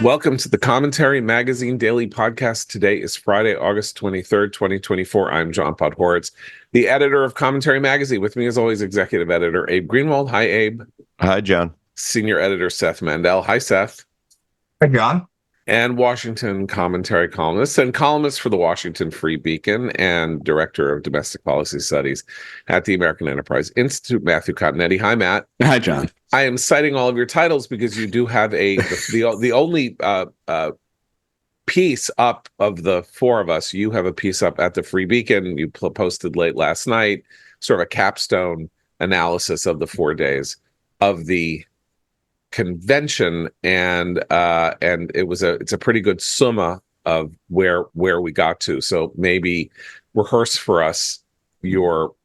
Welcome to the Commentary Magazine Daily Podcast. Today is Friday, August 23rd, 2024. I'm John Podhoretz, the editor of Commentary Magazine. With me, as always, executive editor Abe Greenwald. Hi, Abe. Hi, John. Senior editor Seth Mandel. Hi, Seth. Hi, John. And Washington commentary columnist and columnist for the Washington Free Beacon and director of domestic policy studies at the American Enterprise Institute, Matthew Cottonetti. Hi, Matt. Hi, John. I am citing all of your titles because you do have the only piece up of the four of us. You have a piece up at the Free Beacon. You posted late last night, sort of a capstone analysis of the 4 days of the convention, and it's a pretty good summa of where we got to. So maybe rehearse for us your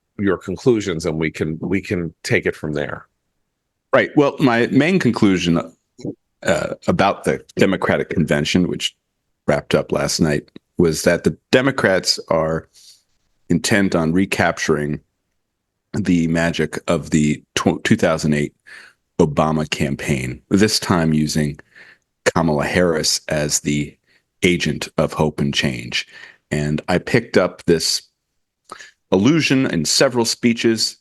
conclusions, and we can take it from there. Right. Well, my main conclusion about the Democratic convention, which wrapped up last night, was that the Democrats are intent on recapturing the magic of the 2008 Obama campaign, this time using Kamala Harris as the agent of hope and change. And I picked up this allusion in several speeches,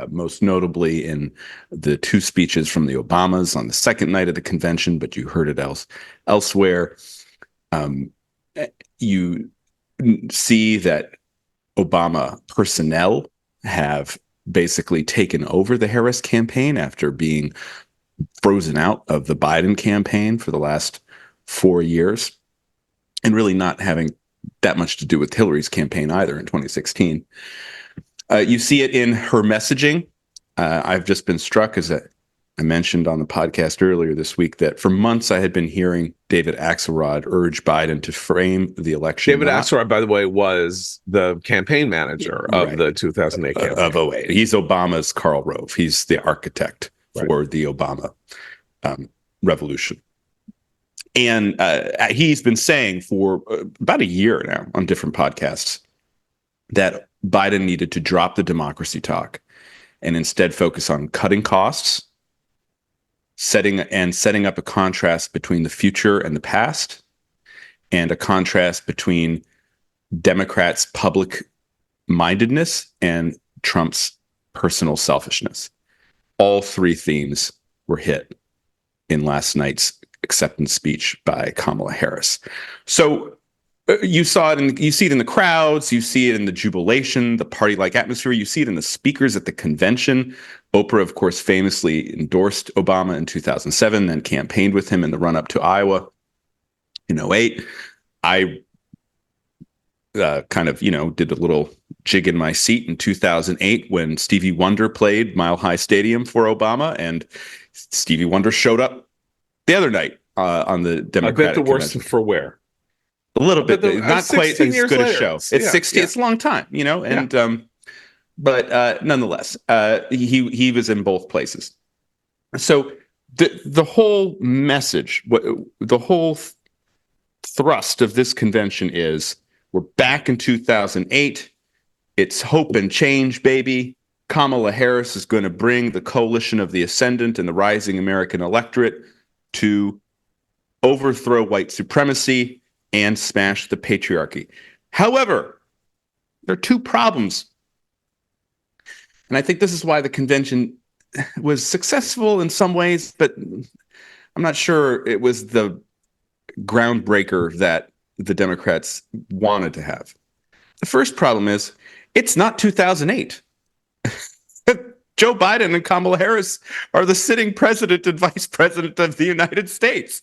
most notably in the two speeches from the Obamas on the second night of the convention, but you heard it elsewhere. You see that Obama personnel have basically taken over the Harris campaign after being frozen out of the Biden campaign for the last 4 years, and really not having that much to do with Hillary's campaign either in 2016. You see it in her messaging. I've just been struck, as I mentioned on the podcast earlier this week, that for months I had been hearing David Axelrod urge Biden to frame the election. David Axelrod, by the way, was the campaign manager of the 2008 campaign. Of 08. He's Obama's Karl Rove. He's the architect for the Obama revolution. And he's been saying for about a year now on different podcasts that Biden needed to drop the democracy talk and instead focus on cutting costs, setting up a contrast between the future and the past, and a contrast between Democrats' public mindedness and Trump's personal selfishness. All three themes were hit in last night's acceptance speech by Kamala Harris. So you see it in the crowds, you see it in the jubilation, the party-like atmosphere, you see it in the speakers at the convention. Oprah, of course, famously endorsed Obama in 2007, then campaigned with him in the run-up to Iowa in 2008. I did a little jig in my seat in 2008 when Stevie Wonder played Mile High Stadium for Obama, and Stevie Wonder showed up the other night on the Democratic I bet the worst convention. For where? A little bit, not quite as good later. a show. It's 60. Yeah. It's a long time, and but nonetheless, he was in both places. So the whole message, the whole thrust of this convention is: we're back in 2008. It's hope and change, baby. Kamala Harris is going to bring the coalition of the ascendant and the rising American electorate to overthrow white supremacy and smash the patriarchy. However, there are two problems. And I think this is why the convention was successful in some ways, but I'm not sure it was the groundbreaker that the Democrats wanted to have. The first problem is it's not 2008. Joe Biden and Kamala Harris are the sitting president and vice president of the United States.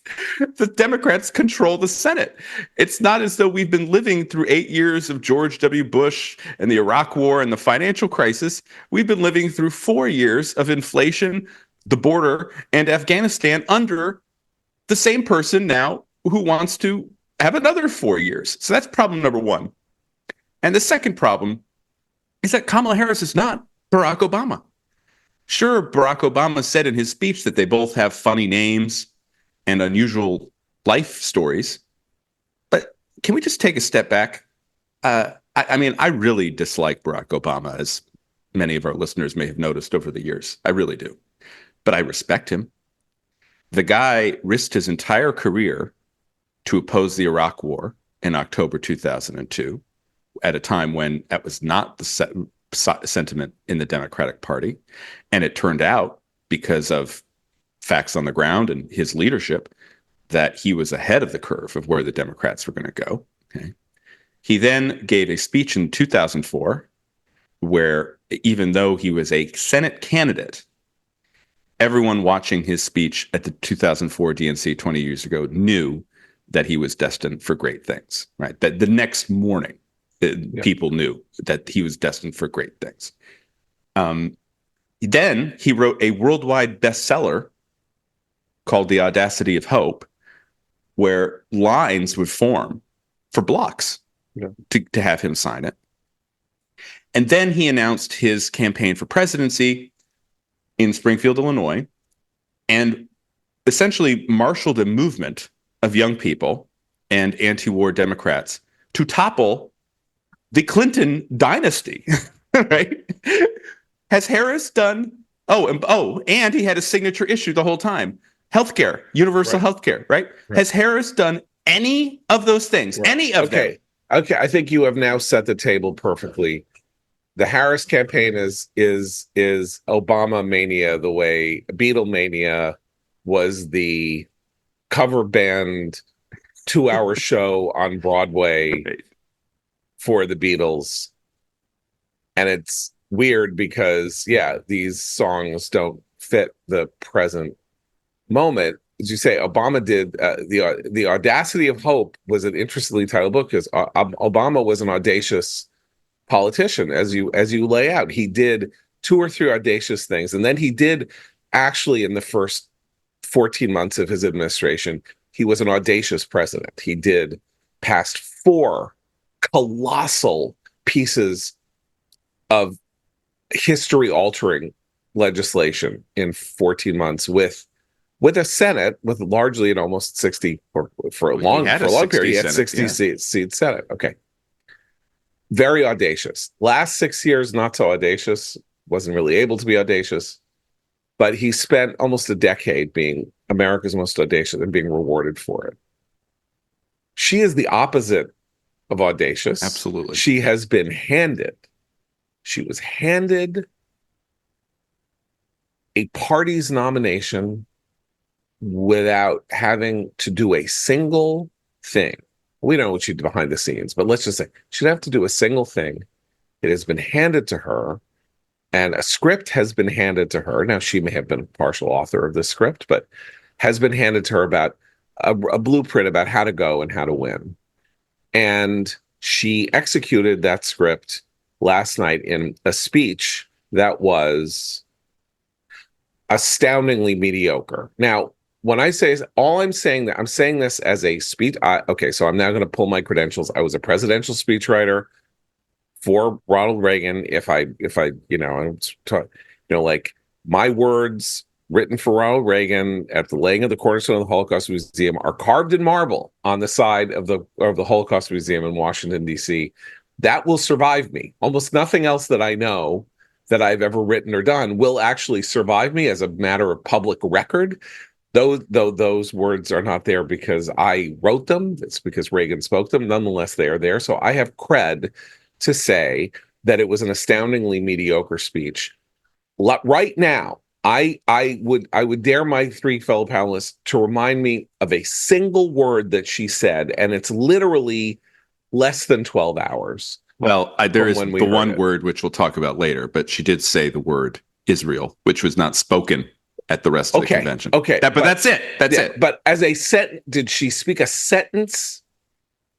The Democrats control the Senate. It's not as though we've been living through 8 years of George W. Bush and the Iraq War and the financial crisis. We've been living through 4 years of inflation, the border, and Afghanistan under the same person now who wants to have another 4 years. So that's problem number one. And the second problem is that Kamala Harris is not Barack Obama. Sure, Barack Obama said in his speech that they both have funny names and unusual life stories. But can we just take a step back? I really dislike Barack Obama, as many of our listeners may have noticed over the years. I really do. But I respect him. The guy risked his entire career to oppose the Iraq War in October 2002, at a time when that was not the sentiment in the Democratic Party. And it turned out, because of facts on the ground and his leadership, that he was ahead of the curve of where the Democrats were going to go. Okay. He then gave a speech in 2004 where, even though he was a Senate candidate, everyone watching his speech at the 2004 DNC 20 years ago knew that he was destined for great things, right? That the next morning, people knew that he was destined for great things. Then he wrote a worldwide bestseller called The Audacity of Hope, where lines would form for blocks to have him sign it. And then he announced his campaign for presidency in Springfield, Illinois, and essentially marshaled a movement of young people and anti-war Democrats to topple the Clinton dynasty, right? Has Harris done? And he had a signature issue the whole time: healthcare, universal healthcare, right? Has Harris done any of those things? Any of them? Okay, I think you have now set the table perfectly. The Harris campaign is Obama mania, the way Beatlemania was the cover band 2-hour show on Broadway for the Beatles. And it's weird because, these songs don't fit the present moment. As you say, Obama did the Audacity of Hope was an interestingly titled book, because Obama was an audacious politician, as you lay out. He did 2 or 3 audacious things, and then he did, actually, in the first 14 months of his administration, he was an audacious president. He did passed 4 colossal pieces of history-altering legislation in 14 months with a Senate with largely an almost 60 for a long period. He had 60 seat Senate. Okay. Very audacious. Last 6 years, not so audacious. Wasn't really able to be audacious. But he spent almost a decade being America's most audacious and being rewarded for it. She is the opposite of audacious. Absolutely. She has been handed. She was handed a party's nomination without having to do a single thing. We don't know what she did behind the scenes, but let's just say she didn't have to do a single thing. It has been handed to her, and a script has been handed to her. Now, she may have been a partial author of the script, but has been handed to her about a blueprint about how to go and how to win. And she executed that script last night in a speech that was astoundingly mediocre. Now, when I say all I'm saying that I'm saying this as a speech. So I'm now going to pull my credentials. I was a presidential speechwriter for Ronald Reagan. Like my words written for Ronald Reagan at the laying of the cornerstone of the Holocaust Museum are carved in marble on the side of the Holocaust Museum in Washington, D.C. That will survive me. Almost nothing else that I know that I've ever written or done will actually survive me as a matter of public record. Though those words are not there because I wrote them, it's because Reagan spoke them. Nonetheless, they are there. So I have cred to say that it was an astoundingly mediocre speech. Right now, I would dare my 3 fellow panelists to remind me of a single word that she said, and it's literally less than 12 hours. Well, there is the one word which we'll talk about later, but she did say the word Israel, which was not spoken at the rest of the convention. Okay. But that's it. That's it. But as a sentence, did she speak a sentence?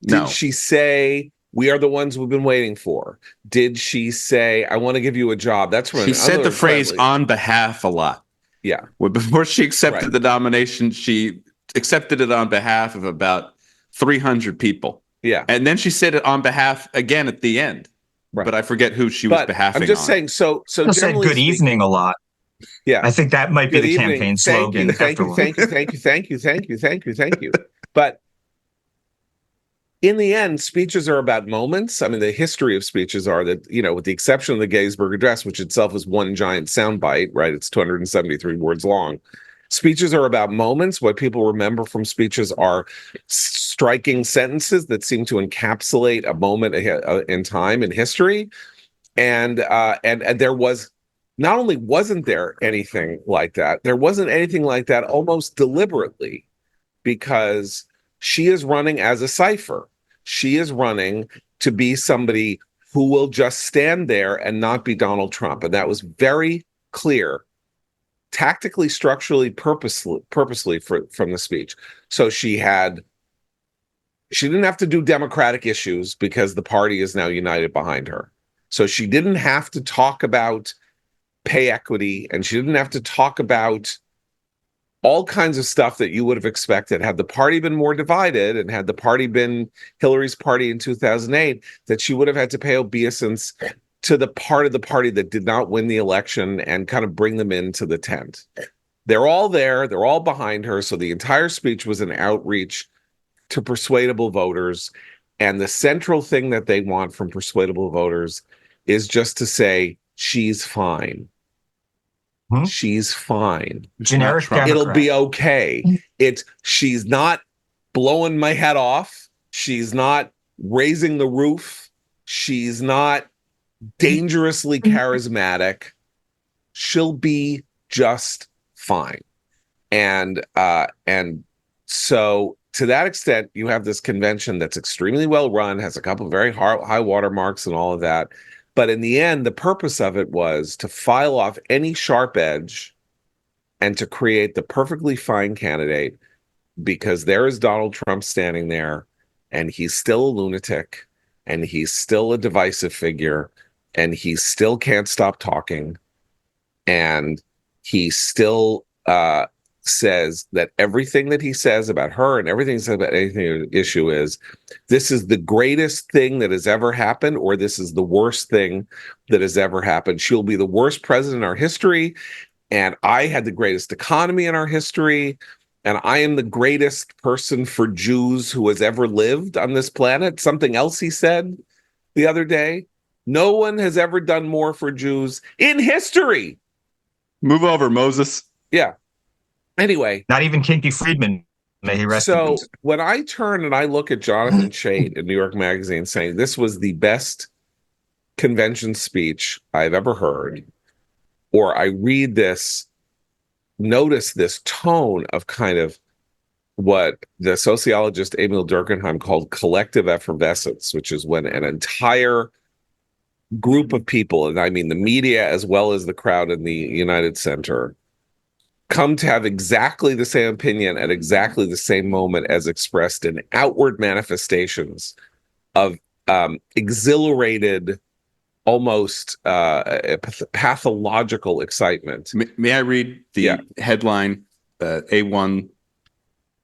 No. Did she say, "We are the ones we've been waiting for"? Did she say, "I want to give you a job"? That's when she said the phrase "on behalf" a lot. Yeah. Well, before she accepted the nomination, she accepted it on behalf of about 300 people. Yeah. And then she said it on behalf again at the end. Right. But I forget who she was behalfing. I'm just saying, so generally said good evening a lot. Yeah. I think that might be the campaign slogan. Thank you. But in the end, speeches are about moments. I mean, the history of speeches are that, with the exception of the Gettysburg Address, which itself is one giant soundbite, right? It's 273 words long. Speeches are about moments. What people remember from speeches are striking sentences that seem to encapsulate a moment in time in history. And there was, not only wasn't there anything like that, there wasn't anything like that almost deliberately, because she is running as a cipher. She is running to be somebody who will just stand there and not be Donald Trump. And that was very clear, tactically, structurally, purposely from the speech. So she didn't have to do Democratic issues because the party is now united behind her. So she didn't have to talk about pay equity, and she didn't have to talk about all kinds of stuff that you would have expected had the party been more divided, and had the party been Hillary's party in 2008, that she would have had to pay obeisance to the part of the party that did not win the election and kind of bring them into the tent. They're all there. They're all behind her. So the entire speech was an outreach to persuadable voters. And the central thing that they want from persuadable voters is just to say, she's fine. She's fine. Generic Democrat. It'll be okay. She's not blowing my head off. She's not raising the roof. She's not dangerously charismatic. She'll be just fine. And so to that extent, you have this convention that's extremely well run, has a couple of very high watermarks and all of that. But in the end, the purpose of it was to file off any sharp edge and to create the perfectly fine candidate, because there is Donald Trump standing there, and he's still a lunatic, and he's still a divisive figure, and he still can't stop talking, and he still says that everything that he says about her and everything he says about anything issue is, this is the greatest thing that has ever happened, or this is the worst thing that has ever happened. She'll be the worst president in our history, and I had the greatest economy in our history, and I am the greatest person for Jews who has ever lived on this planet. Something else he said the other day: no one has ever done more for Jews in history. Move over, Moses. Yeah. Anyway, not even Kinky Friedman. May he rest in peace. When I turn and I look at Jonathan Chait in New York Magazine saying this was the best convention speech I've ever heard, or I read this, notice this tone of kind of what the sociologist Emil Durkheim called collective effervescence, which is when an entire group of people, and I mean the media as well as the crowd in the United Center, come to have exactly the same opinion at exactly the same moment as expressed in outward manifestations of exhilarated, almost pathological excitement. May I read the headline, A1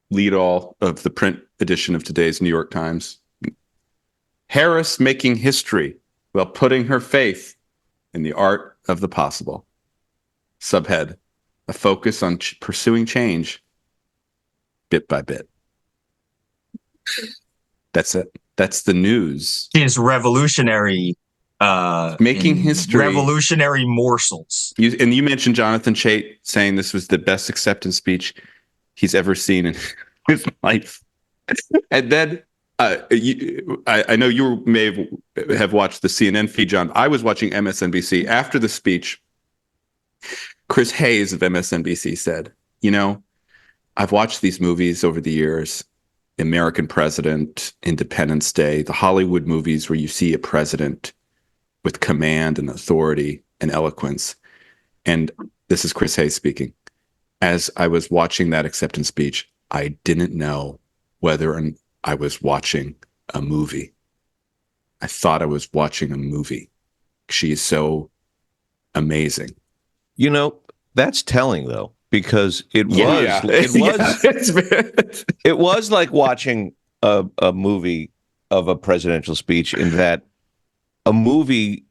lead all of the print edition of today's New York Times? Harris making history while putting her faith in the art of the possible. Subhead: a focus on pursuing change bit by bit. That's it. That's the news. She is revolutionary. Making history. Revolutionary morsels. You mentioned Jonathan Chait saying this was the best acceptance speech he's ever seen in his life. And then I know you may have watched the CNN feed, John. I was watching MSNBC. After the speech, Chris Hayes of MSNBC said, I've watched these movies over the years, American President, Independence Day, the Hollywood movies where you see a president with command and authority and eloquence. And this is Chris Hayes speaking. As I was watching that acceptance speech, I didn't know whether I was watching a movie. I thought I was watching a movie. She is so amazing. That's telling though, because it was like watching a movie of a presidential speech, in that a movie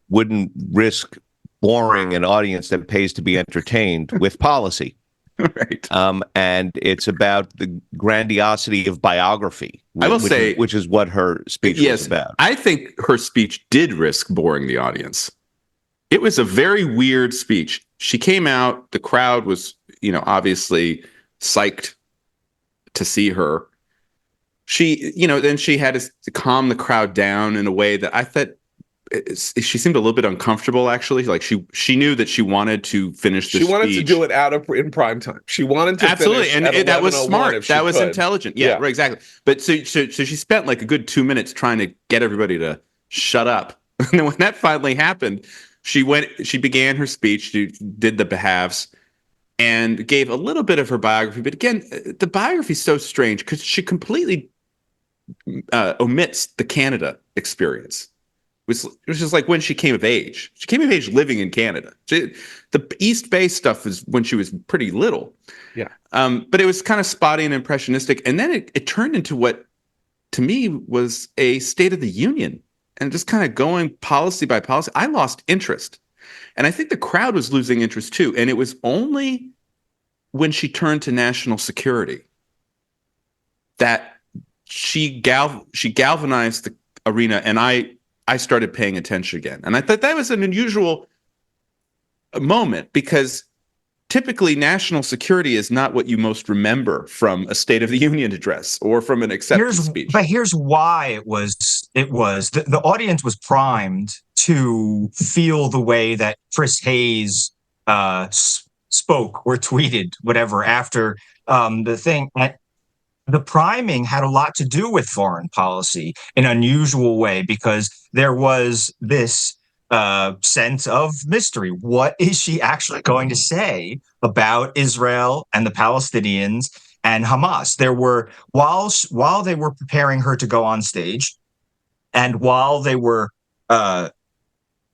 wouldn't risk boring an audience that pays to be entertained with policy. Right. And it's about the grandiosity of biography. I will say, which is what her speech was about. I think her speech did risk boring the audience. It was a very weird speech. She came out, the crowd was, obviously psyched to see her. then she had to calm the crowd down in a way that I thought she seemed a little bit uncomfortable, actually. Like she knew that she wanted to finish the She wanted to speech. do it in prime time. She wanted to Absolutely, finish and that was smart. if she That was could. intelligent. Yeah, right, exactly. But so she spent like a good 2 minutes trying to get everybody to shut up. And then when that finally happened, she began her speech. She did the behalves and gave a little bit of her biography. But again, the biography is so strange because she completely omits the Canada experience. It was just like when she came of age. She came of age living in Canada. The East Bay stuff was when she was pretty little. Yeah. But it was kind of spotty and impressionistic. And then it turned into what, to me, was a State of the Union. And just kind of going policy by policy. I lost interest. And I think the crowd was losing interest too. And it was only when she turned to national security that she galvanized the arena. And I started paying attention again. And I thought that was an unusual moment because typically national security is not what you most remember from a State of the Union address or from an acceptance speech. But here's why it was the audience was primed to feel the way that Chris Hayes spoke or tweeted, whatever, after the thing. The priming had a lot to do with foreign policy in an unusual way because there was this sense of mystery. What is she actually going to say about Israel and the Palestinians and Hamas? There were, while they were preparing her to go on stage, and while they were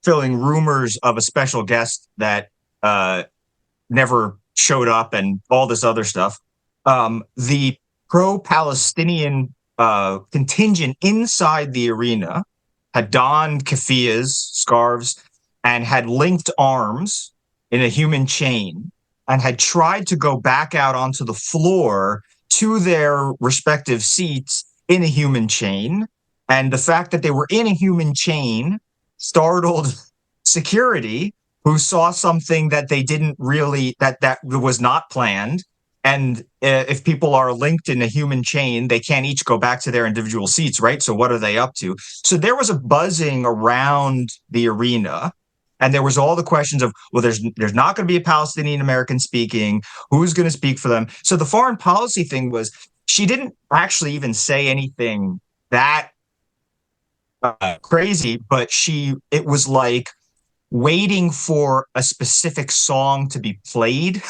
filling rumors of a special guest that never showed up and all this other stuff, the pro-Palestinian contingent inside the arena had donned keffiyehs, scarves, and had linked arms in a human chain and had tried to go back out onto the floor to their respective seats in a human chain. And the fact that they were in a human chain startled security, who saw something that they didn't really, that was not planned. And if people are linked in a human chain, they can't each go back to their individual seats, right? So what are they up to? So there was a buzzing around the arena, and there was all the questions of, well, there's not going to be a Palestinian American speaking. Who's going to speak for them? So the foreign policy thing was, she didn't actually even say anything that crazy, but it was like waiting for a specific song to be played.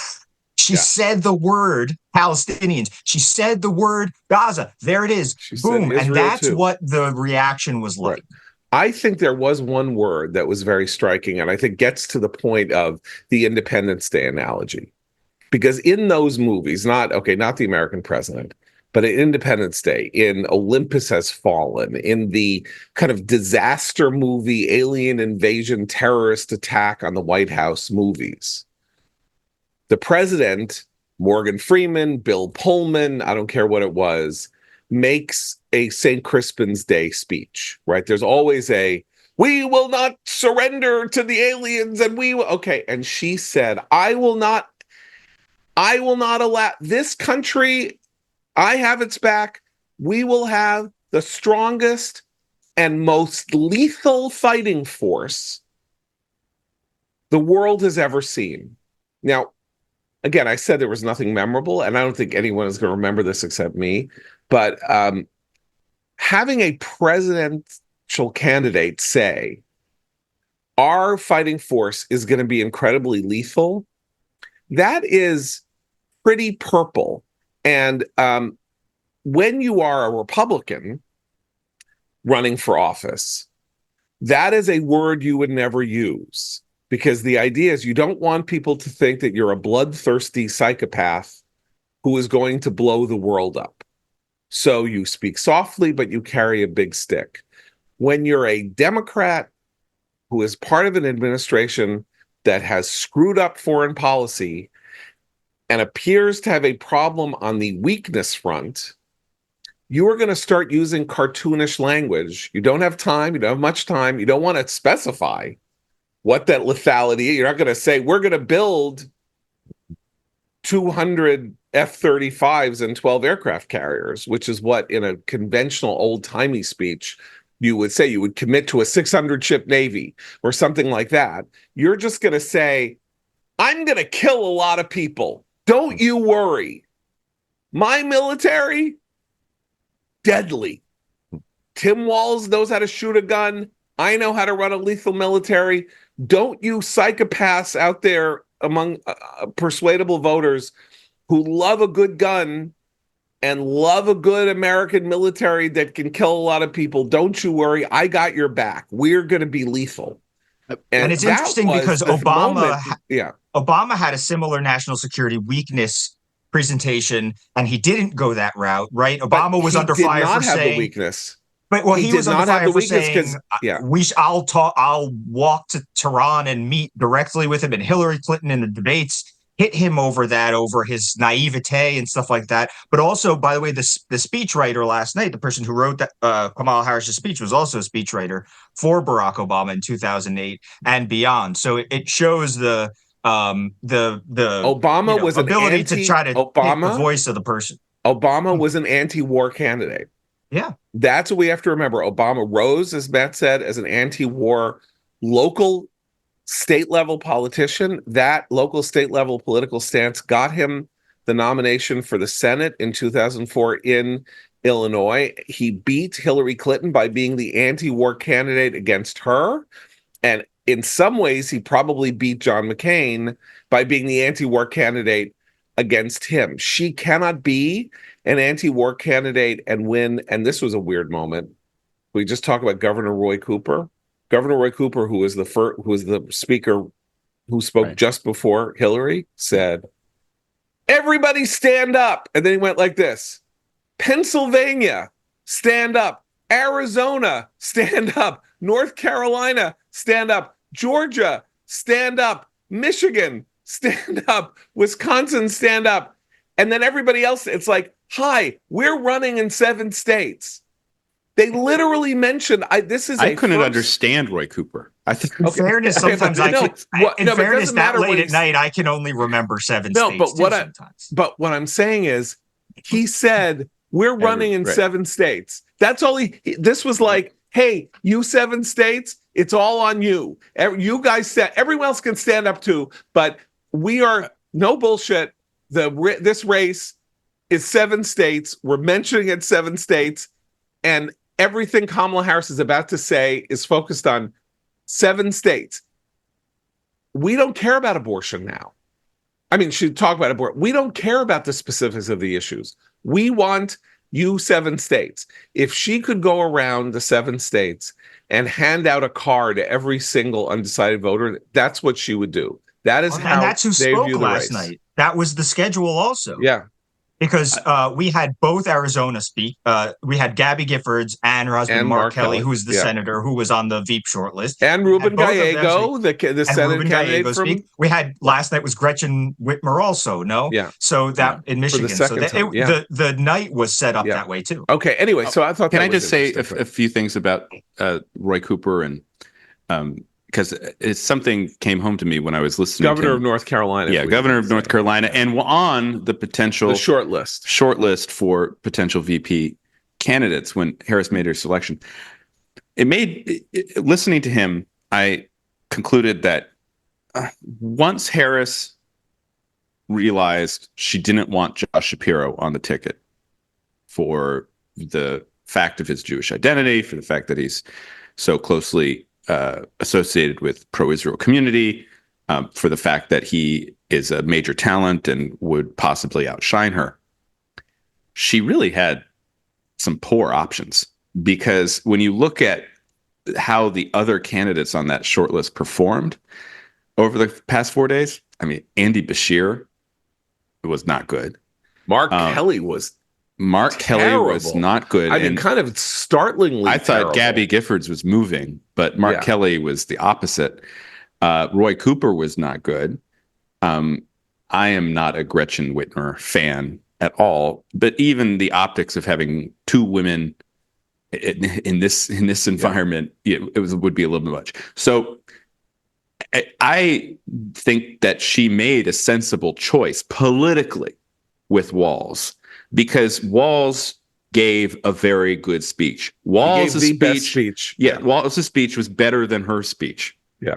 She said the word Palestinians. She said the word Gaza. There it is. Boom. And that's too. What the reaction was like. Right. I think there was one word that was very striking, and I think gets to the point of the Independence Day analogy. Because in those movies, not the American president, but in Independence Day, in Olympus Has Fallen, in the kind of disaster movie, alien invasion, terrorist attack on the White House movies, the president, Morgan Freeman, Bill Pullman, I don't care what it was, makes a St. Crispin's Day speech, right? There's always we will not surrender to the aliens, and and she said, I will not allow this country, I have its back. We will have the strongest and most lethal fighting force the world has ever seen. Now, again, I said there was nothing memorable, and I don't think anyone is going to remember this except me. But having a presidential candidate say, our fighting force is going to be incredibly lethal, that is pretty purple. And when you are a Republican running for office, that is a word you would never use. Because the idea is you don't want people to think that you're a bloodthirsty psychopath who is going to blow the world up. So you speak softly, but you carry a big stick. When you're a Democrat who is part of an administration that has screwed up foreign policy and appears to have a problem on the weakness front, you are going to start using cartoonish language. You don't have time. You don't have much time. You don't want to specify what that lethality is. You're not going to say, we're going to build 200 F-35s and 12 aircraft carriers, which is what in a conventional old-timey speech you would say. You would commit to a 600-ship Navy or something like that. You're just going to say, I'm going to kill a lot of people. Don't you worry. My military, deadly. Tim Walz knows how to shoot a gun. I know how to run a lethal military. Don't you psychopaths out there among persuadable voters who love a good gun and love a good American military that can kill a lot of people, don't you worry. I got your back. We're going to be lethal. And it's interesting because Obama had a similar national security weakness presentation, and he didn't go that route, right? Obama was under fire for saying the weakness. But he was under fire for saying, I'll walk to Tehran and meet directly with him, and Hillary Clinton in the debates hit him over his naivete and stuff like that. But also, by the way, the speechwriter last night, the person who wrote that Kamala Harris's speech, was also a speechwriter for Barack Obama in 2008 and beyond. So it shows the Obama was ability to try to take the voice of the person. Obama was an anti-war candidate. Yeah, that's what we have to remember. Obama rose, as Matt said, as an anti-war local state level politician. That local state level political stance got him the nomination for the Senate in 2004 in Illinois. He beat Hillary Clinton by being the anti-war candidate against her. And in some ways, he probably beat John McCain by being the anti-war candidate against him. She cannot be an anti-war candidate and win. And this was a weird moment. We just talk about Governor Roy Cooper. Governor Roy Cooper, who was the speaker who spoke just before Hillary, said, "Everybody stand up." And then he went like this: Pennsylvania, stand up. Arizona, stand up. North Carolina, stand up. Georgia, stand up. Michigan, stand up. Wisconsin, stand up. And then everybody else, it's like, hi, we're running in 7 states. They literally mentioned, I couldn't understand Roy Cooper. I think, in fairness, sometimes that late at night, I can only remember 7 states. But what I'm saying is, he said, we're running in 7 states. That's all this was like, hey, you 7 states, it's all on you. You guys said, everyone else can stand up too, but we are, no bullshit. This race is 7 states. We're mentioning it 7 states. And everything Kamala Harris is about to say is focused on 7 states. We don't care about abortion now. I mean, she'd talk about abortion. We don't care about the specifics of the issues. We want you 7 states. If she could go around the 7 states and hand out a card to every single undecided voter, that's what she would do. That is how that's who spoke last night. That was the schedule also. Yeah. Because we had both Arizona speak. We had Gabby Giffords and her husband, Mark Kelly, who's the senator who was on the Veep shortlist. And Ruben Gallego, the Senate candidate from... We had, last night was Gretchen Whitmer also, no? Yeah. So that in Michigan. The night was set up that way too. Okay, anyway, so I thought Can I just say a few things about Roy Cooper and... because it's something came home to me when I was listening Governor of North Carolina. Yeah, Governor of North Carolina, and on the potential short list for potential VP candidates when Harris made her selection. Listening to him, I concluded that once Harris realized she didn't want Josh Shapiro on the ticket for the fact of his Jewish identity, for the fact that he's so closely associated with pro-Israel community, for the fact that he is a major talent and would possibly outshine her. She really had some poor options, because when you look at how the other candidates on that shortlist performed over the past 4 days, I mean, Andy Bashir was not good. Mark Kelly was not good. I mean, kind of startlingly I thought Gabby Giffords was moving, but Mark Kelly was the opposite. Roy Cooper was not good. I am not a Gretchen Whitmer fan at all, but even the optics of having 2 women in this environment, would be a little bit much. So I think that she made a sensible choice politically with Walz because Walz gave a very good speech. Gave the best speech. Yeah, Walz's speech was better than her speech. Yeah.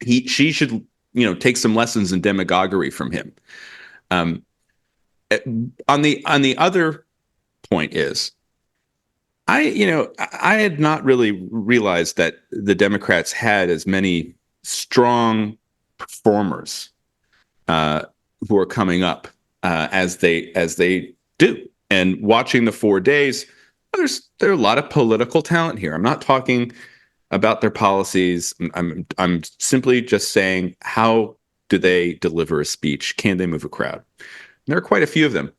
She should, take some lessons in demagoguery from him. On the other point is, I had not really realized that the Democrats had as many strong performers who are coming up as they do. And watching the 4 days, there are a lot of political talent here. I'm not talking about their policies. I'm simply just saying, how do they deliver a speech? Can they move a crowd? And there are quite a few of them.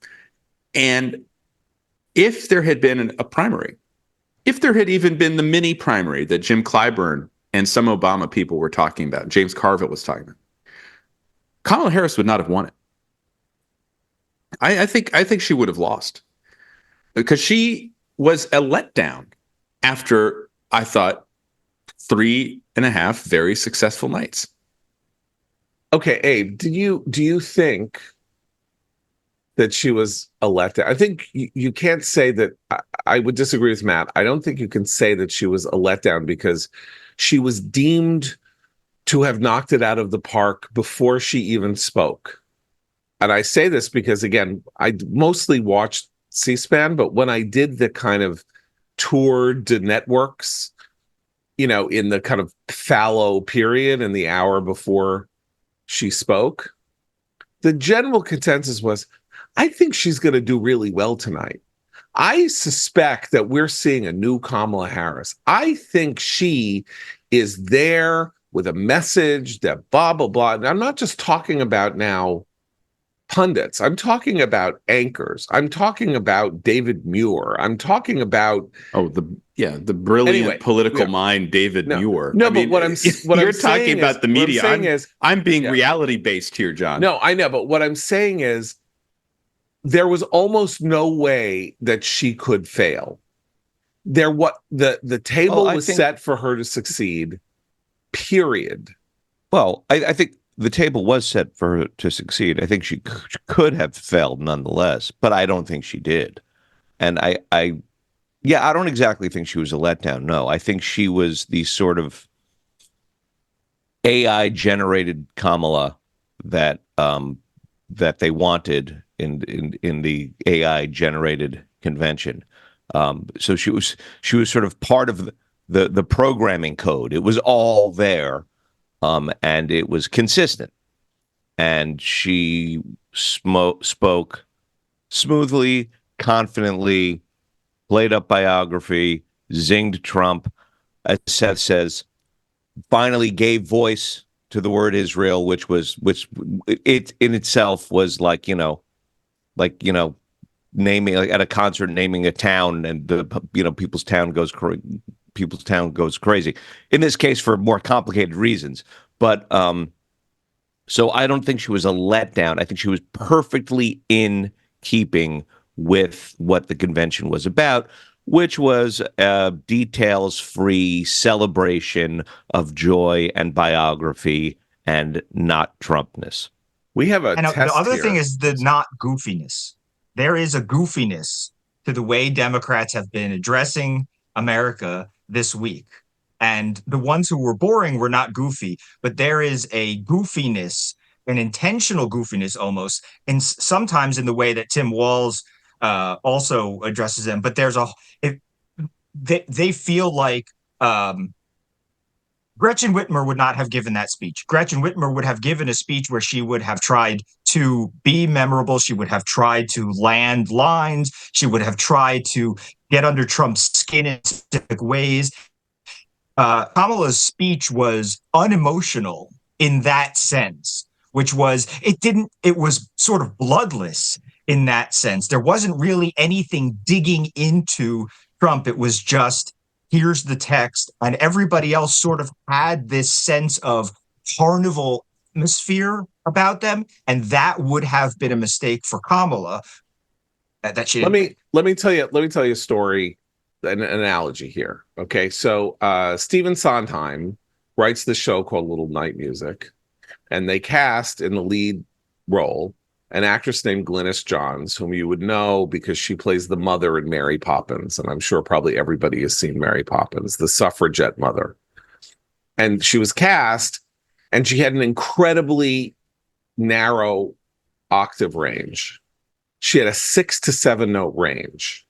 And if there had been a primary, if there had even been the mini primary that Jim Clyburn and some Obama people were talking about, James Carville was talking about, Kamala Harris would not have won it. I think she would have lost because she was a letdown after, I thought, 3.5 very successful nights. Okay, Abe, do you think that she was a letdown? I think you can't say that. I would disagree with Matt. I don't think you can say that she was a letdown because she was deemed to have knocked it out of the park before she even spoke. And I say this because, again, I mostly watched C-SPAN, but when I did the kind of tour de networks, in the kind of fallow period in the hour before she spoke, the general consensus was, I think she's going to do really well tonight. I suspect that we're seeing a new Kamala Harris. I think she is there with a message that blah, blah, blah. And I'm not just talking about now pundits. I'm talking about anchors. I'm talking about David Muir. I'm talking about the brilliant political mind David Muir. No, but what you're talking about the media. I'm being yeah. reality based here, John. No, I know, but what I'm saying is there was almost no way that she could fail. The table was set for her to succeed. Period. Well, I think the table was set for her to succeed. I think she could have failed nonetheless, but I don't think she did. And I don't exactly think she was a letdown. No, I think she was the sort of AI generated Kamala that they wanted in the AI generated convention. So she was sort of part of the programming code. It was all there. And it was consistent. And she spoke smoothly, confidently, played up biography, zinged Trump, as Seth says, finally gave voice to the word Israel, which it in itself was like naming, like at a concert, naming a town, and people's town goes crazy. In this case, for more complicated reasons. But so I don't think she was a letdown. I think she was perfectly in keeping with what the convention was about, which was a details-free celebration of joy and biography and not Trumpness. We have a test the other here. thing is the not goofiness. There is a goofiness to the way Democrats have been addressing America this week. And the ones who were boring were not goofy, but there is a goofiness, an intentional goofiness almost, and sometimes in the way that Tim Walz also addresses them. But they feel like Gretchen Whitmer would not have given that speech. Gretchen Whitmer would have given a speech where she would have tried to be memorable. She would have tried to land lines. She would have tried to get under Trump's skin in specific ways. Kamala's speech was unemotional in that sense, which was, it was sort of bloodless in that sense. There wasn't really anything digging into Trump. It was just, here's the text, and everybody else sort of had this sense of carnival atmosphere about them, and that would have been a mistake for Kamala. That she didn't. Let me tell you a story, an analogy here. Okay, so Stephen Sondheim writes this show called Little Night Music, and they cast in the lead role an actress named Glynis Johns, whom you would know because she plays the mother in Mary Poppins. And I'm sure probably everybody has seen Mary Poppins, the suffragette mother. And she was cast, and she had an incredibly narrow octave range. She had a 6 to 7 note range.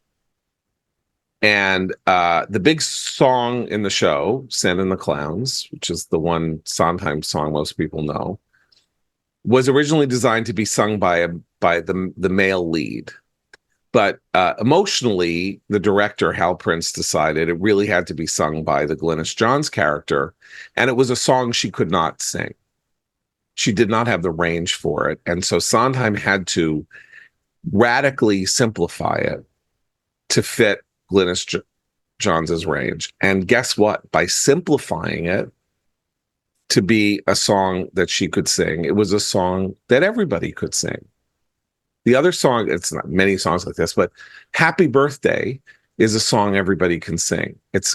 And the big song in the show, Send in the Clowns, which is the one Sondheim song most people know, was originally designed to be sung by the male lead. But emotionally, the director, Hal Prince, decided it really had to be sung by the Glynis Johns character. And it was a song she could not sing. She did not have the range for it. And so Sondheim had to radically simplify it to fit Glynis Johns' range. And guess what? By simplifying it to be a song that she could sing, it was a song that everybody could sing. The other song, it's not many songs like this, but Happy Birthday is a song everybody can sing. It's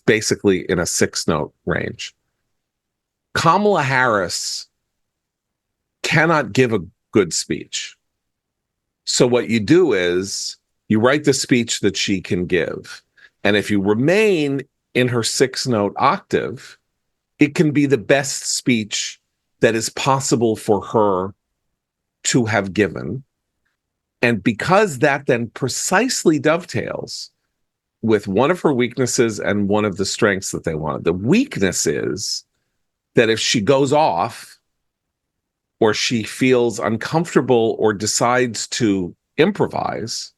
basically in a 6-note range. Kamala Harris cannot give a good speech. So what you do is you write the speech that she can give. And if you remain in her 6-note octave, it can be the best speech that is possible for her to have given. And because that then precisely dovetails with one of her weaknesses and one of the strengths that they wanted. The weakness is that if she goes off or she feels uncomfortable or decides to improvise,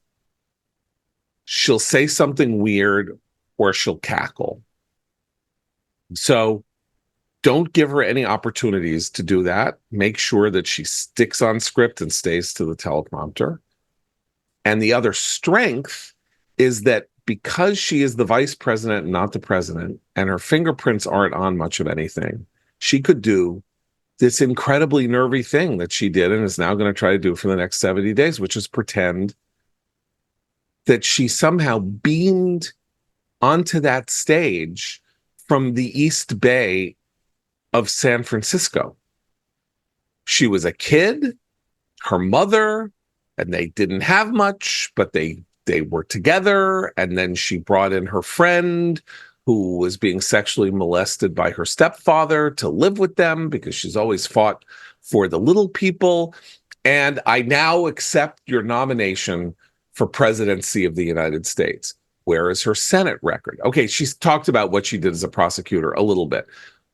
she'll say something weird or she'll cackle. So don't give her any opportunities to do that. Make sure that she sticks on script and stays to the teleprompter. And the other strength is that because she is the vice president, not the president, and her fingerprints aren't on much of anything, she could do this incredibly nervy thing that she did and is now going to try to do for the next 70 days, which is pretend that she somehow beamed onto that stage from the East Bay of San Francisco. She was a kid, her mother, and they didn't have much, but they were together. And then she brought in her friend who was being sexually molested by her stepfather to live with them because she's always fought for the little people. And I now accept your nomination for presidency of the United States. Where is her Senate record? Okay, she's talked about what she did as a prosecutor a little bit.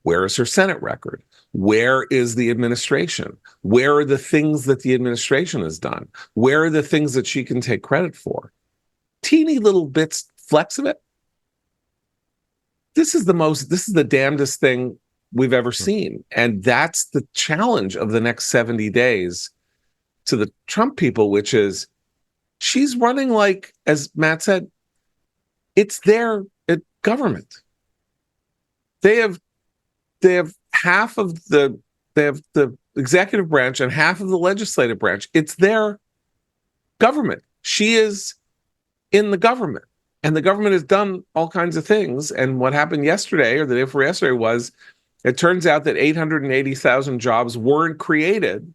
Where is her Senate record? Where is the administration? Where are the things that the administration has done? Where are the things that she can take credit for? Teeny little bits, flecks of it. This is the damnedest thing we've ever seen. And that's the challenge of the next 70 days to the Trump people, which is she's running like, as Matt said, it's their government. They have half of the executive branch and half of the legislative branch. It's their government. She is in the government, and the government has done all kinds of things. And what happened yesterday or the day before yesterday was it turns out that 880,000 jobs weren't created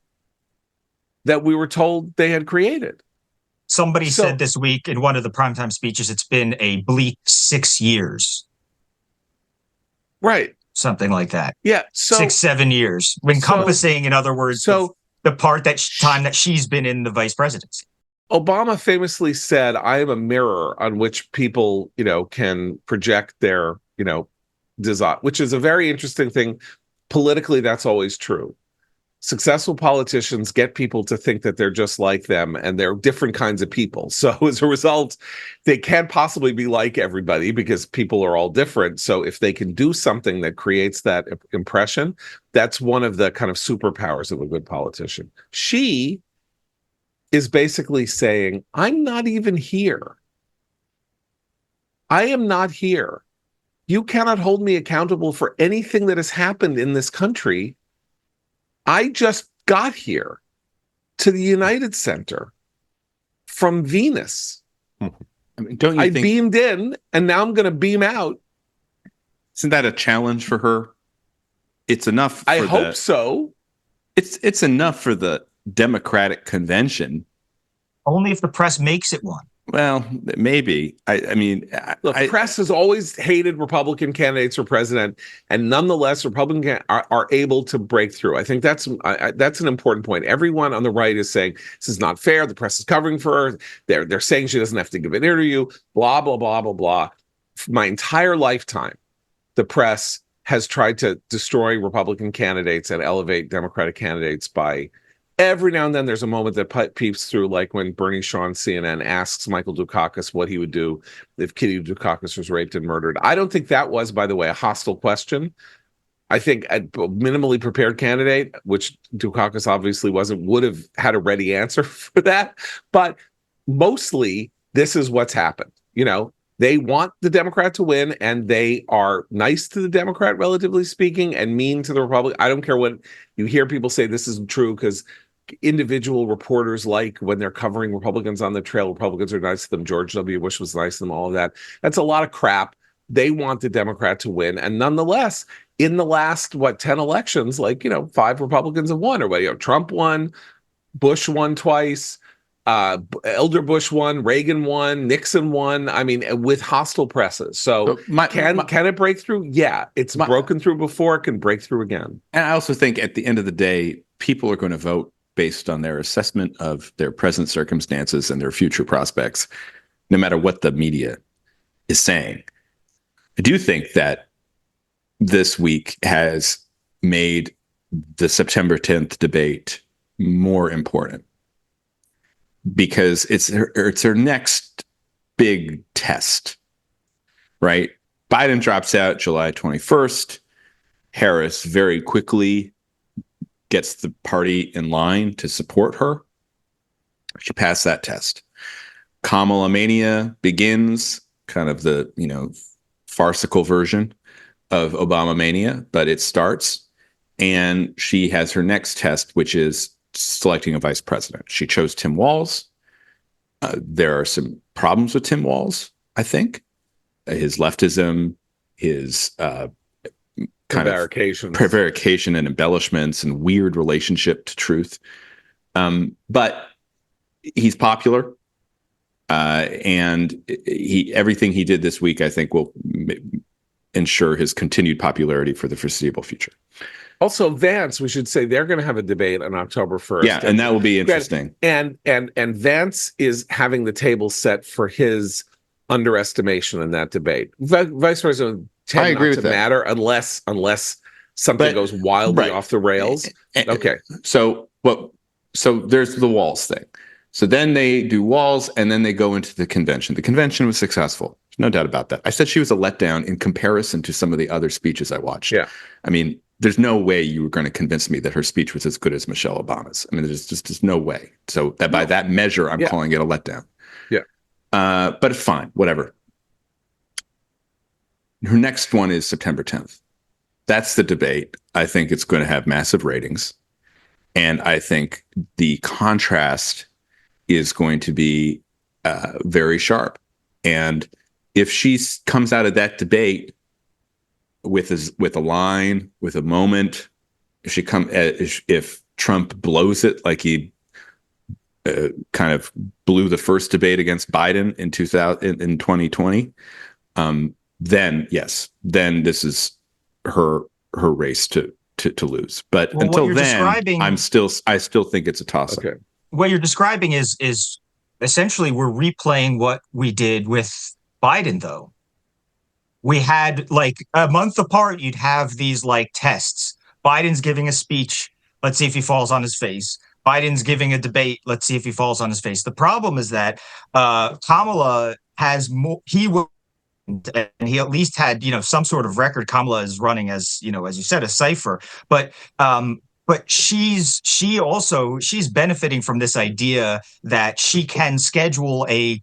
that we were told they had created. Somebody said this week in one of the primetime speeches, it's been a bleak 6 years. Right. Something like that. Yeah. So 6-7 years, encompassing, in other words, the part time that she's been in the vice presidency. Obama famously said, I am a mirror on which people, can project their, desire, which is a very interesting thing. Politically, that's always true. Successful politicians get people to think that they're just like them and they're different kinds of people. So as a result, they can't possibly be like everybody because people are all different. So if they can do something that creates that impression, that's one of the kind of superpowers of a good politician. She is basically saying, I'm not even here. I am not here. You cannot hold me accountable for anything that has happened in this country. I just got here to the United Center from Venus. I mean, don't you I think beamed in and now I'm going to beam out? Isn't that a challenge for her? It's enough. I hope so. It's enough for the Democratic convention. Only if the press makes it one. Well, maybe. I mean, the press has always hated Republican candidates for president, and nonetheless, Republicans are able to break through. I think that's an important point. Everyone on the right is saying this is not fair. The press is covering for her. They're saying she doesn't have to give an interview. Blah blah blah blah blah. My entire lifetime, the press has tried to destroy Republican candidates and elevate Democratic candidates by. Every now and then there's a moment that peeps through, like when Bernie Shaw on CNN asks Michael Dukakis what he would do if Kitty Dukakis was raped and murdered. I don't think that was, by the way, a hostile question. I think a minimally prepared candidate, which Dukakis obviously wasn't, would have had a ready answer for that. But mostly, this is what's happened. You know, they want the Democrat to win, and they are nice to the Democrat, relatively speaking, and mean to the Republican. I don't care what you hear people say this isn't true because individual reporters, like when they're covering Republicans on the trail, Republicans are nice to them. George W. Bush was nice to them, all of that. That's a lot of crap. They want the Democrat to win. And nonetheless, in the last, 10 elections, 5 Republicans have won, or Trump won, Bush won twice, Elder Bush won, Reagan won, Nixon won. I mean, with hostile presses. So can it break through? Yeah, it's broken through before. It can break through again. And I also think at the end of the day, people are going to vote based on their assessment of their present circumstances and their future prospects, no matter what the media is saying. I do think that this week has made the September 10th debate more important because it's her next big test, right? Biden drops out July 21st. Harris very quickly gets the party in line to support her. She passed that test. Kamala mania begins, kind of the, farcical version of Obama mania, but it starts. And she has her next test, which is selecting a vice president. She chose Tim Walz. There are some problems with Tim Walz, I think. His leftism, his prevarication and embellishments and weird relationship to truth. But he's popular. And everything he did this week, I think, will ensure his continued popularity for the foreseeable future. Also, Vance, we should say they're going to have a debate on October 1st. Yeah, and that will be interesting. And Vance is having the table set for his underestimation in that debate. Vice President tend I agree not with to that. matter unless something goes wildly off the rails. Okay. So there's the Walz thing. So then they do Walz, and then they go into the convention. The convention was successful. There's no doubt about that. I said she was a letdown in comparison to some of the other speeches I watched. Yeah. I mean, there's no way you were going to convince me that her speech was as good as Michelle Obama's. I mean, there's just no way. So by that measure, I'm calling it a letdown. Yeah. But it's fine. Whatever. Her next one is September 10th. That's the debate. I think it's going to have massive ratings. And I think the contrast is going to be very sharp. And if she comes out of that debate with a line, with a moment, if Trump blows it like he kind of blew the first debate against Biden in 2020, then yes, then this is her race to lose. But until then, I still think it's a toss up. Okay. What you're describing is essentially we're replaying what we did with Biden, though. We had like a month apart, you'd have these like tests. Biden's giving a speech. Let's see if he falls on his face. Biden's giving a debate. Let's see if he falls on his face. The problem is that Kamala has more. And he at least had, some sort of record. Kamala is running as you said, a cipher. But she's benefiting from this idea that she can schedule a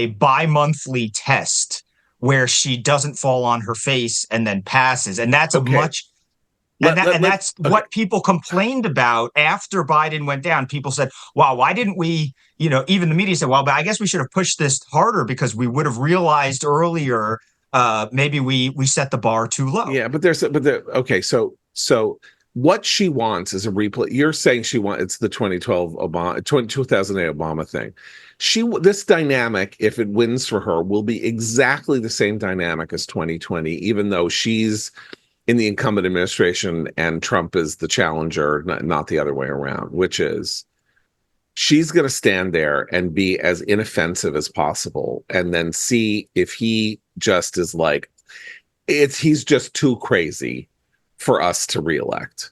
bi-monthly test where she doesn't fall on her face and then passes. And that's that's what people complained about after Biden went down. People said, wow, why didn't we, even the media said, well, but I guess we should have pushed this harder because we would have realized earlier maybe we set the bar too low. Yeah, okay. So what she wants is a replay. You're saying it's the 2008 Obama thing. This dynamic, if it wins for her, will be exactly the same dynamic as 2020, even though she's in the incumbent administration and Trump is the challenger, not the other way around, which is she's going to stand there and be as inoffensive as possible and then see if he just is like, he's just too crazy for us to reelect.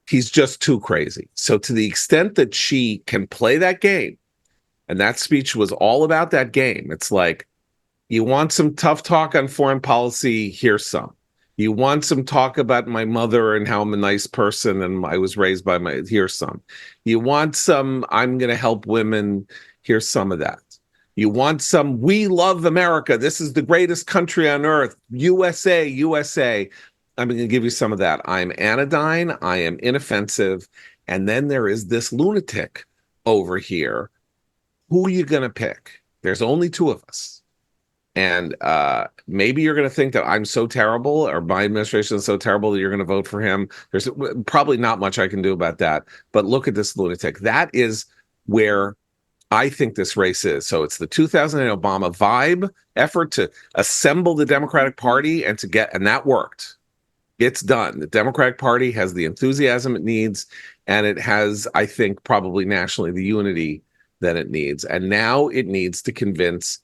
He's just too crazy. So to the extent that she can play that game, and that speech was all about that game, it's like, you want some tough talk on foreign policy, here's some. You want some talk about my mother and how I'm a nice person and I was raised by here's some. You want some, I'm going to help women, here's some of that. You want some, we love America, this is the greatest country on earth, USA, USA. I'm going to give you some of that. I'm anodyne, I am inoffensive, and then there is this lunatic over here. Who are you going to pick? There's only two of us. And maybe you're going to think that I'm so terrible or my administration is so terrible that you're going to vote for him. There's probably not much I can do about that. But look at this lunatic. That is where I think this race is. So it's the 2008 Obama vibe effort to assemble the Democratic Party and that worked. It's done. The Democratic Party has the enthusiasm it needs, and it has, I think, probably nationally the unity that it needs. And now it needs to convince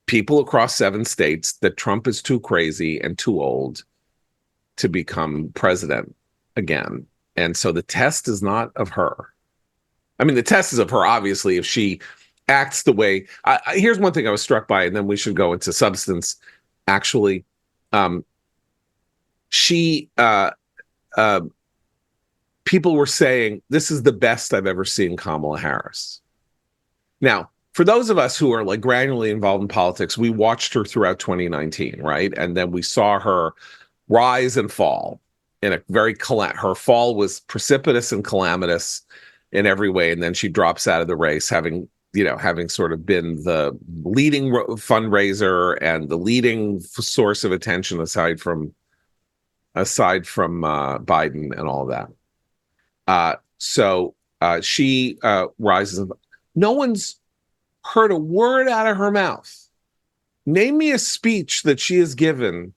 people across 7 states that Trump is too crazy and too old to become president again. And so the test is not of her. I mean, the test is of her, obviously, if she acts the way... here's one thing I was struck by, and then we should go into substance. Actually, people were saying, this is the best I've ever seen Kamala Harris. Now, for those of us who are like granularly involved in politics, we watched her throughout 2019, right? And then we saw her rise and fall in a very her fall was precipitous and calamitous in every way. And then she drops out of the race, having sort of been the leading fundraiser and the leading source of attention aside from Biden and all that. So she rises. No one's heard a word out of her mouth. Name me a speech that she has given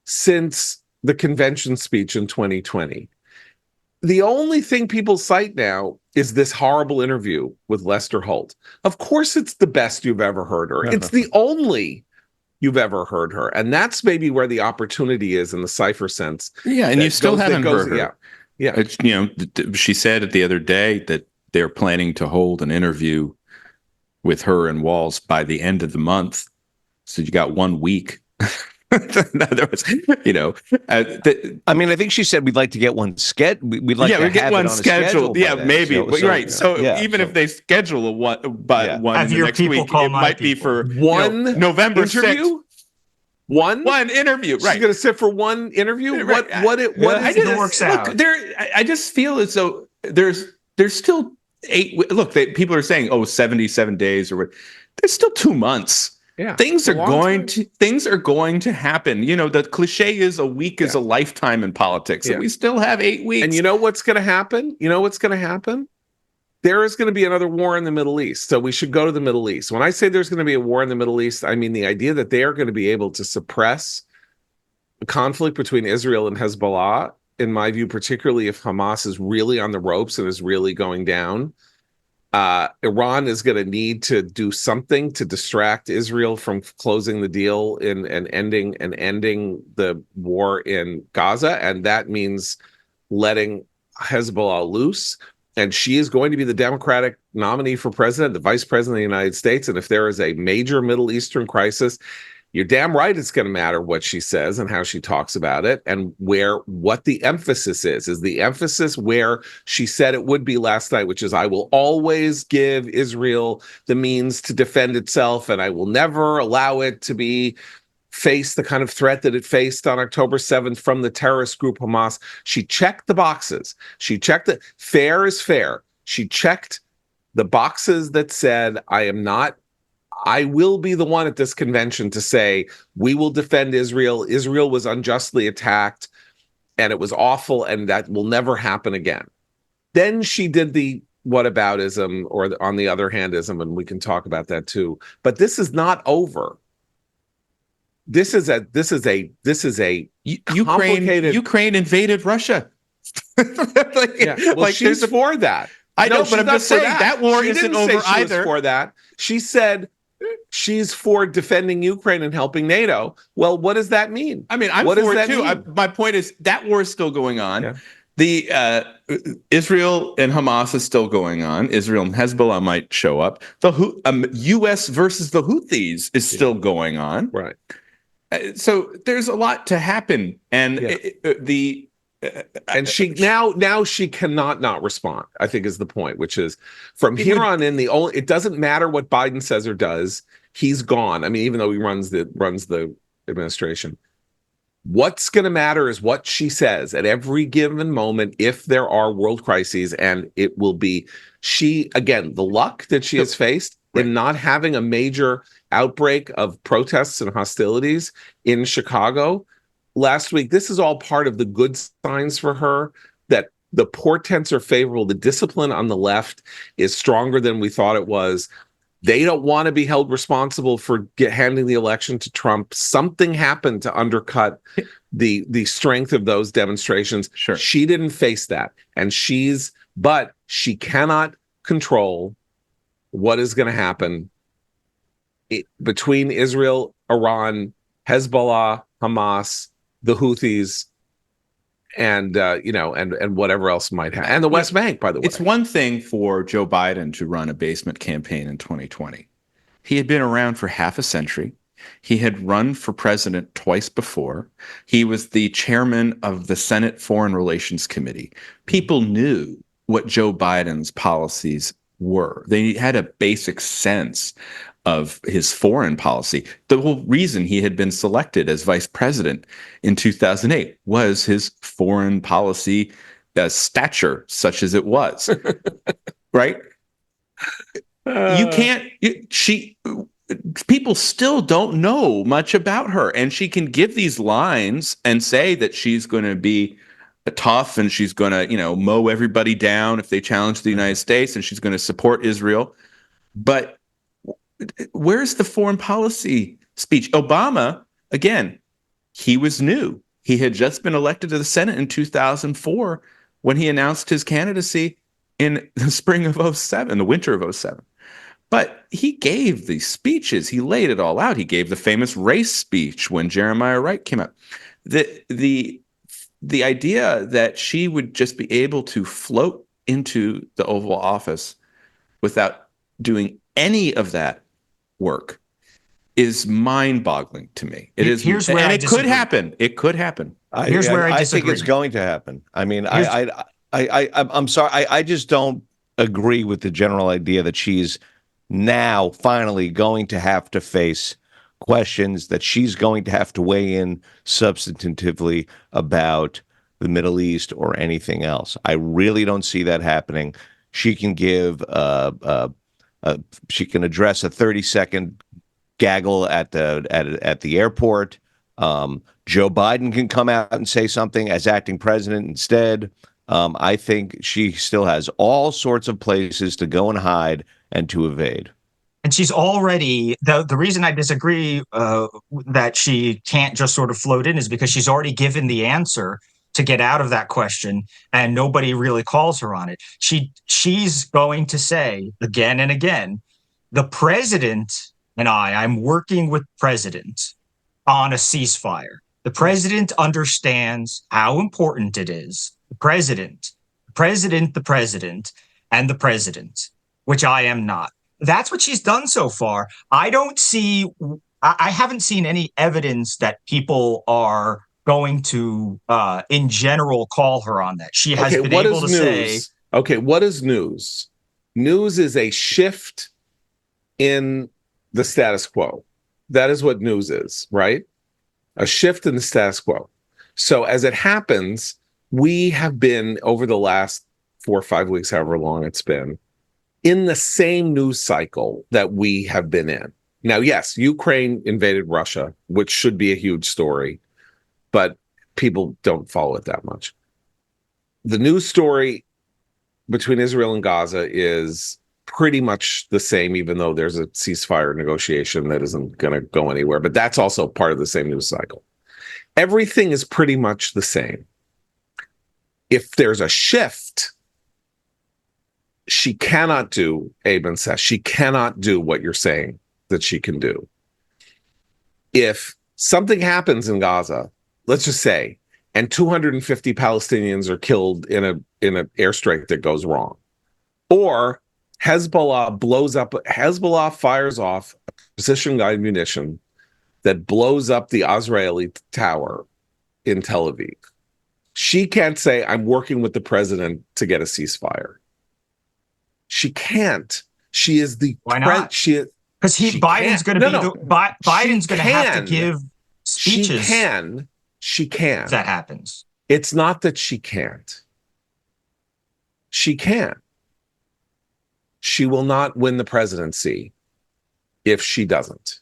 since the convention speech in 2020. The only thing people cite now is this horrible interview with Lester Holt. Of course, it's the best you've ever heard her. It's the only you've ever heard her. And that's maybe where the opportunity is in the cipher sense. Yeah, and you still haven't heard her. Yeah. It's, she said the other day that they're planning to hold an interview with her and Walz by the end of the month. So you got 1 week. There was, I mean, I think she said we'd like to get one scheduled. We'd like to get one scheduled. Yeah, maybe. Right. So even if they schedule one in the next week, it might be for one November interview. 6th. One interview. Right. She's going to sit for one interview. Right. What it works out. Look, I just feel as though there's still 8. Look, people are saying, 77 days or what. There's still 2 months. Yeah, things are going to happen. The cliche is a week is a lifetime in politics. And we still have 8 weeks. And you know what's going to happen? There is going to be another war in the Middle East. So we should go to the Middle East. When I say there's going to be a war in the Middle East, I mean the idea that they are going to be able to suppress the conflict between Israel and Hezbollah, in my view, particularly if Hamas is really on the ropes and is really going down. Iran is going to need to do something to distract Israel from closing the deal and ending the war in Gaza, and that means letting Hezbollah loose. And she is going to be the Democratic nominee for president, the vice president of the United States. And if there is a major Middle Eastern crisis, you're damn right it's going to matter what she says and how she talks about it, and what the emphasis is. Is the emphasis where she said it would be last night, which is, I will always give Israel the means to defend itself, and I will never allow it to face the kind of threat that it faced on October 7th from the terrorist group Hamas. She checked the boxes. She checked the fair is fair. She checked the boxes that said, I will be the one at this convention to say, we will defend Israel. Israel was unjustly attacked. and it was awful, and that will never happen again. Then she did the whataboutism or the on the other handism, and we can talk about that too. But this is not over. This is a complicated. Ukraine invaded Russia. She's for that. I know, she's but I'm not just for saying that. that war She isn't didn't say over she was either. for that. She said she's for defending Ukraine and helping NATO. Well, what does that mean? I mean, I'm What for does it too. that mean? My point is that war is still going on. Yeah. The Israel and Hamas is still going on. Israel and Hezbollah might show up. The U.S. versus the Houthis is still going on. Right. So there's a lot to happen, and and she now she cannot not respond, I think, is the point, which is from here on in, it doesn't matter what Biden says or does. He's gone. I mean, even though he runs the administration, what's going to matter is what she says at every given moment if there are world crises, and it will be the luck that she has faced in not having a major outbreak of protests and hostilities in Chicago last week. This is all part of the good signs for her, that the portents are favorable. The discipline on the left is stronger than we thought it was. They don't want to be held responsible for handing the election to Trump. Something happened to undercut the strength of those demonstrations. Sure. She didn't face that. But she cannot control what is going to happen between Israel, Iran, Hezbollah, Hamas, the Houthis, and whatever else might happen, and the West Bank, by the way. It's one thing for Joe Biden to run a basement campaign in 2020. He had been around for half a century. He had run for president twice before. He was the chairman of the Senate Foreign Relations Committee. People knew what Joe Biden's policies were. They had a basic sense of his foreign policy. The whole reason he had been selected as vice president in 2008 was his foreign policy stature, such as it was. Right? People still don't know much about her, and she can give these lines and say that she's going to be tough and she's going to, mow everybody down if they challenge the United States, and she's going to support Israel. But where's the foreign policy speech? Obama, again, he was new. He had just been elected to the Senate in 2004 when he announced his candidacy in the spring of 2007, the winter of 2007. But he gave these speeches. He laid it all out. He gave the famous race speech when Jeremiah Wright came up. The idea that she would just be able to float into the Oval Office without doing any of that work is mind-boggling to me. It is, here's where and I it disagree. could happen. It could happen. Here's where I think disagree. it's going to happen. I mean, I'm sorry. I just don't agree with the general idea that she's now finally going to have to face questions, that she's going to have to weigh in substantively about the Middle East or anything else. I really don't see that happening. She can give she can address a 30-second gaggle at the airport. Joe Biden can come out and say something as acting president instead. I think she still has all sorts of places to go and hide and to evade. And she's already, the reason I disagree that she can't just sort of float in is because she's already given the answer to get out of that question, and nobody really calls her on it. She's going to say again and again, the president and I'm working with president on a ceasefire. The president understands how important it is. The president, and the president, which I am not. That's what she's done so far. I haven't seen any evidence that people are going to, in general, call her on that. She has been able to say. Okay, what is news? News is a shift in the status quo. That is what news is, right? A shift in the status quo. So as it happens, we have been, over the last 4 or 5 weeks, however long it's been, in the same news cycle that we have been in. Now, yes, Ukraine invaded Russia, which should be a huge story. But people don't follow it that much. The news story between Israel and Gaza is pretty much the same, even though there's a ceasefire negotiation that isn't going to go anywhere. But that's also part of the same news cycle. Everything is pretty much the same. If there's a shift, she cannot do, Aben says, she cannot do what you're saying that she can do. If something happens in Gaza, let's just say, and 250 Palestinians are killed in an airstrike that goes wrong, or Hezbollah fires off a precision guided munition that blows up the Israeli tower in Tel Aviv. She can't say, I'm working with the president to get a ceasefire. She can't. She is the Why not? Because Biden's going to Biden's going to have to give speeches. She can. If that happens. It's not that she can't. She can. She will not win the presidency if she doesn't.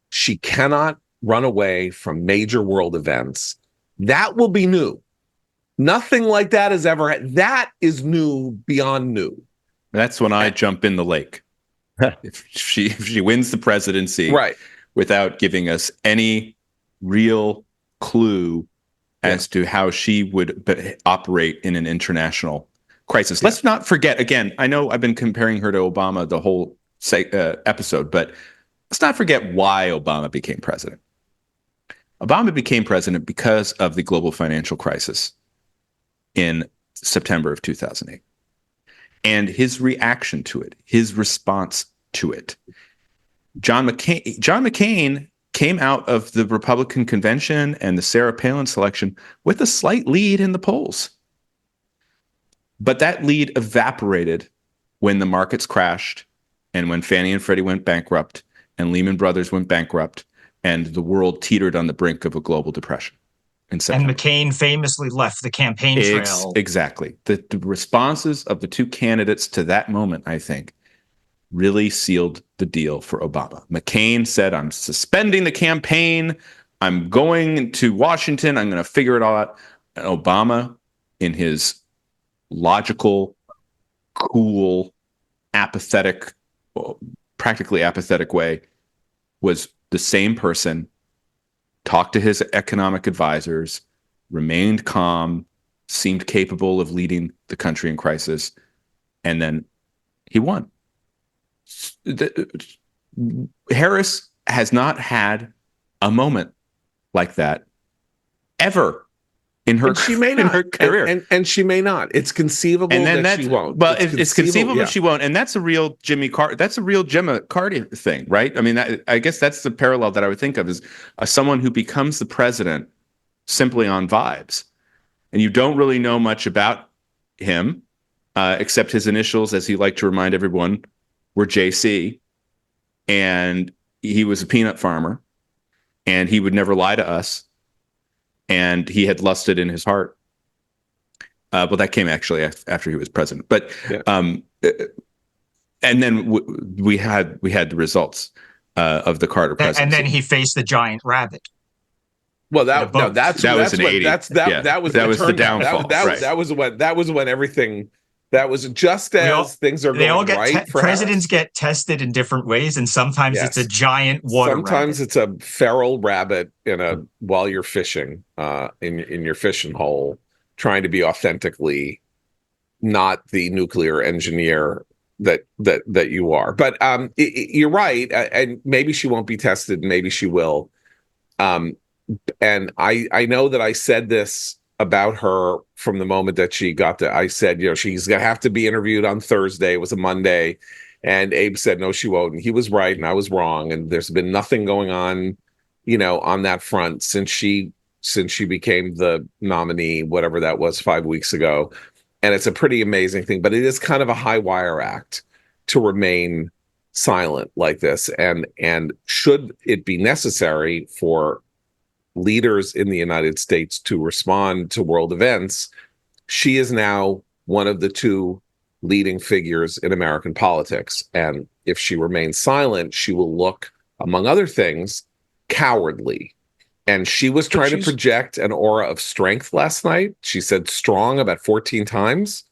She cannot run away from major world events. That will be new. Nothing like that has ever had. That is new beyond new. That's when I jump in the lake. If she wins the presidency, right, without giving us any real clue as to how she would operate in an international crisis. Let's not forget, again, I know I've been comparing her to Obama the whole episode, but let's not forget why Obama became president. Obama became president because of the global financial crisis in September of 2008. And his reaction to it, his response to it. John McCain came out of the Republican convention and the Sarah Palin selection with a slight lead in the polls. But that lead evaporated when the markets crashed and when Fannie and Freddie went bankrupt and Lehman Brothers went bankrupt and the world teetered on the brink of a global depression. And McCain famously left the campaign trail. Exactly. The responses of the two candidates to that moment, I think, really sealed the deal for Obama. McCain said, I'm suspending the campaign. I'm going to Washington. I'm going to figure it all out. And Obama, in his logical, cool, apathetic, practically apathetic way, was the same person, talked to his economic advisors, remained calm, seemed capable of leading the country in crisis, and then he won. Harris has not had a moment like that ever in her, in her career. And she may not. It's conceivable that she won't. Well, it's conceivable she won't. And that's a real Gemma Carter thing, right? I mean, I guess that's the parallel that I would think of is someone who becomes the president simply on vibes. And you don't really know much about him, except his initials, as he liked to remind everyone, were JC. And he was a peanut farmer. And he would never lie to us. And he had lusted in his heart. Well, that came actually after he was president. But and then we had the results of the Carter presidency. And then he faced the giant rabbit. Well, that was the downfall. That was when everything. That was just as things are going right. Presidents get tested in different ways, and sometimes it's a giant water Sometimes rabbit. It's a feral rabbit while you're fishing in your fishing hole, trying to be authentically not the nuclear engineer that you are. But you're right, and maybe she won't be tested, maybe she will. And I know that I said this about her from the moment that she got to, I said, she's going to have to be interviewed on Thursday. It was a Monday. And Abe said, no, she won't. And he was right and I was wrong. And there's been nothing going on, on that front since she became the nominee, whatever that was 5 weeks ago. And it's a pretty amazing thing, but it is kind of a high wire act to remain silent like this. And should it be necessary for leaders in the United States to respond to world events, she is now one of the two leading figures in American politics. And if she remains silent, she will look, among other things, cowardly And she was trying to project an aura of strength last night. She said strong about 14 times.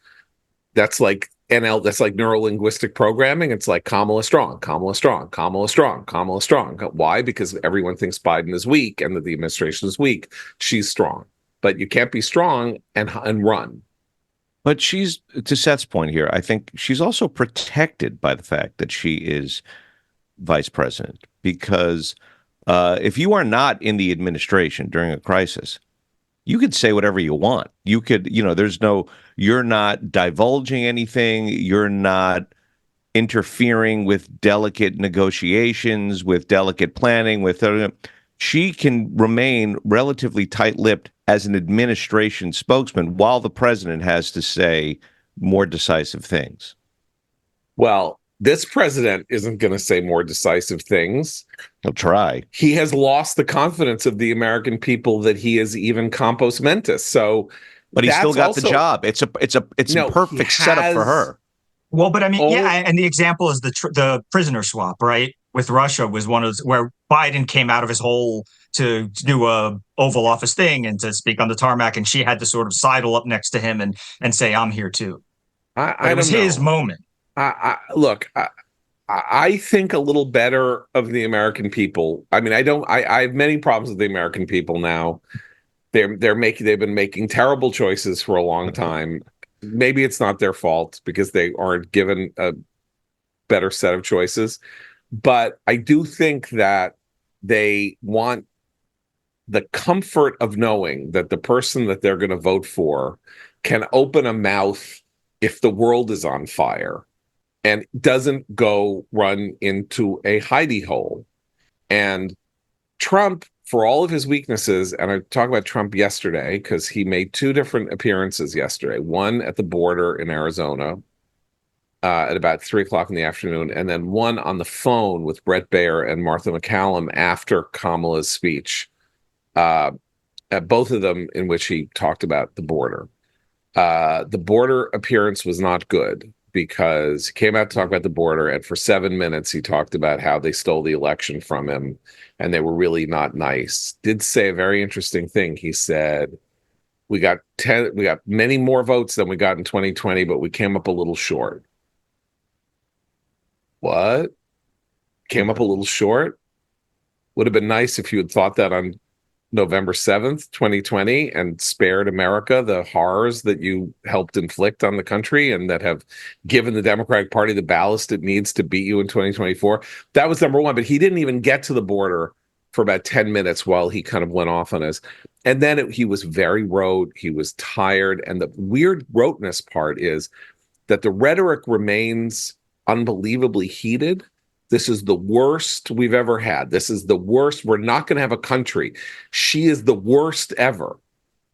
That's like that's like neuro-linguistic programming. It's like Kamala strong, Kamala strong, Kamala strong, Kamala strong. Why? Because everyone thinks Biden is weak and that the administration is weak. She's strong. But you can't be strong and run. But she's, to Seth's point here, I think she's also protected by the fact that she is vice president, because if you are not in the administration during a crisis, you could say whatever you want. You could, you're not divulging anything. You're not interfering with delicate negotiations, with delicate planning, she can remain relatively tight-lipped as an administration spokesman while the president has to say more decisive things. Well, this president isn't going to say more decisive things. He'll try. He has lost the confidence of the American people that he is even compos mentis. So, but he still got the job. It's a perfect setup for her. Well, but I mean, and the example is the prisoner swap, right? With Russia was one of those where Biden came out of his hole to do a Oval Office thing and to speak on the tarmac, and she had to sort of sidle up next to him and say, "I'm here too." It was his moment. Look, I think a little better of the American people. I mean, I have many problems with the American people now. They've been making terrible choices for a long time. Maybe it's not their fault because they aren't given a better set of choices. But I do think that they want the comfort of knowing that the person that they're going to vote for can open a mouth if the world is on fire and doesn't go run into a hidey hole. And Trump, for all of his weaknesses, and I talked about Trump yesterday because he made two different appearances yesterday, one at the border in Arizona at about 3:00 in the afternoon, and then one on the phone with Brett Baier and Martha McCallum after Kamala's speech, both of them in which he talked about the border. The border appearance was not good because he came out to talk about the border, and for 7 minutes he talked about how they stole the election from him and they were really not nice. Did say a very interesting thing. He said, we got many more votes than we got in 2020, but we came up a little short. What? Came up a little short? Would have been nice if you had thought that on November 7th, 2020, and spared America the horrors that you helped inflict on the country and that have given the Democratic Party the ballast it needs to beat you in 2024. That was number one, but he didn't even get to the border for about 10 minutes while he kind of went off on his. And then he was very rote. He was tired. And the weird roteness part is that the rhetoric remains unbelievably heated. This is the worst we've ever had. This is the worst. We're not going to have a country. She is the worst ever.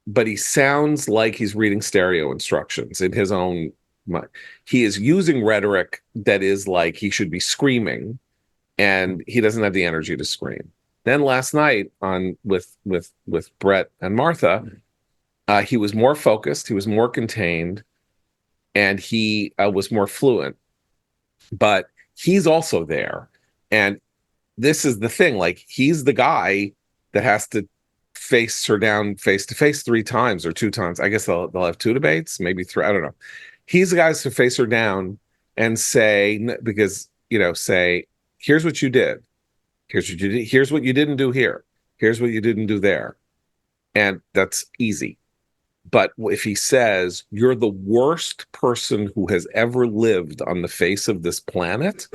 But he sounds like he's reading stereo instructions in his own mind. He is using rhetoric that is like he should be screaming, and he doesn't have the energy to scream. Then last night with Brett and Martha, he was more focused, he was more contained, and he was more fluent. But he's also there. And this is the thing, like, he's the guy that has to face her down face to face 3 times or 2 times. I guess they'll have 2 debates, maybe 3. I don't know. He's the guy to face her down and say, because, say, here's what you did. Here's what you did. Here's what you didn't do here. Here's what you didn't do there. And that's easy. But if he says, you're the worst person who has ever lived on the face of this planet,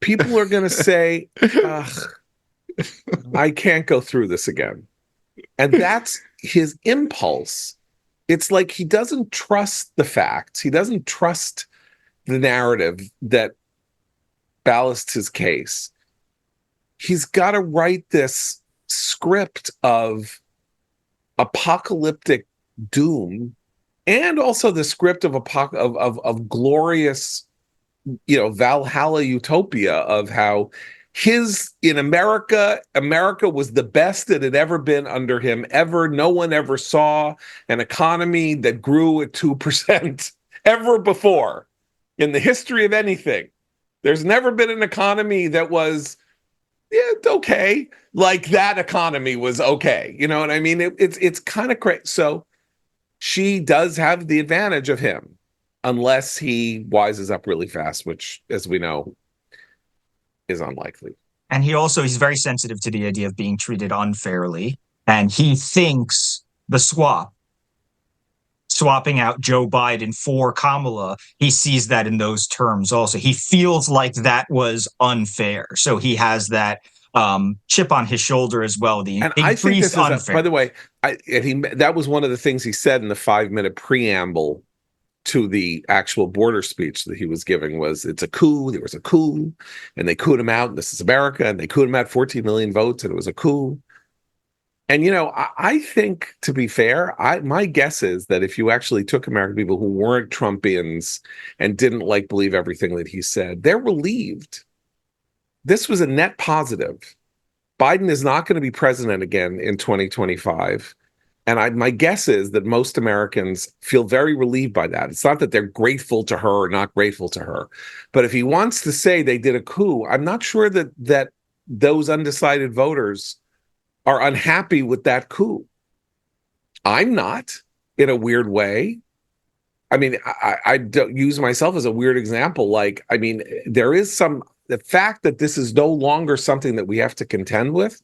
people are going to say, I can't go through this again. And that's his impulse. It's like he doesn't trust the facts. He doesn't trust the narrative that ballasts his case. He's got to write this script of apocalyptic doom, and also the script of glorious, Valhalla utopia of how in America was the best it had ever been under him ever. No one ever saw an economy that grew at 2% ever before in the history of anything. There's never been an economy that was yeah, okay. Like that economy was okay. You know what I mean? It's kind of crazy. So she does have the advantage of him, unless he wises up really fast, which, as we know, is unlikely. And he's very sensitive to the idea of being treated unfairly. And he thinks the swapping out Joe Biden for Kamala, he sees that in those terms also. He feels like that was unfair. So he has that chip on his shoulder as well. And I think this is, by the way, that was one of the things he said in the 5-minute preamble to the actual border speech that he was giving was, it's a coup, there was a coup, and they cooed him out, and this is America, and they cooed him out 14 million votes, and it was a coup. And, I think, to be fair, my guess is that if you actually took American people who weren't Trumpians and didn't believe everything that he said, they're relieved. This was a net positive. Biden is not going to be president again in 2025. And my guess is that most Americans feel very relieved by that. It's not that they're grateful to her or not grateful to her. But if he wants to say they did a coup, I'm not sure that those undecided voters are unhappy with that coup. I'm not, in a weird way. I mean, I don't use myself as a weird example. There is the fact that this is no longer something that we have to contend with.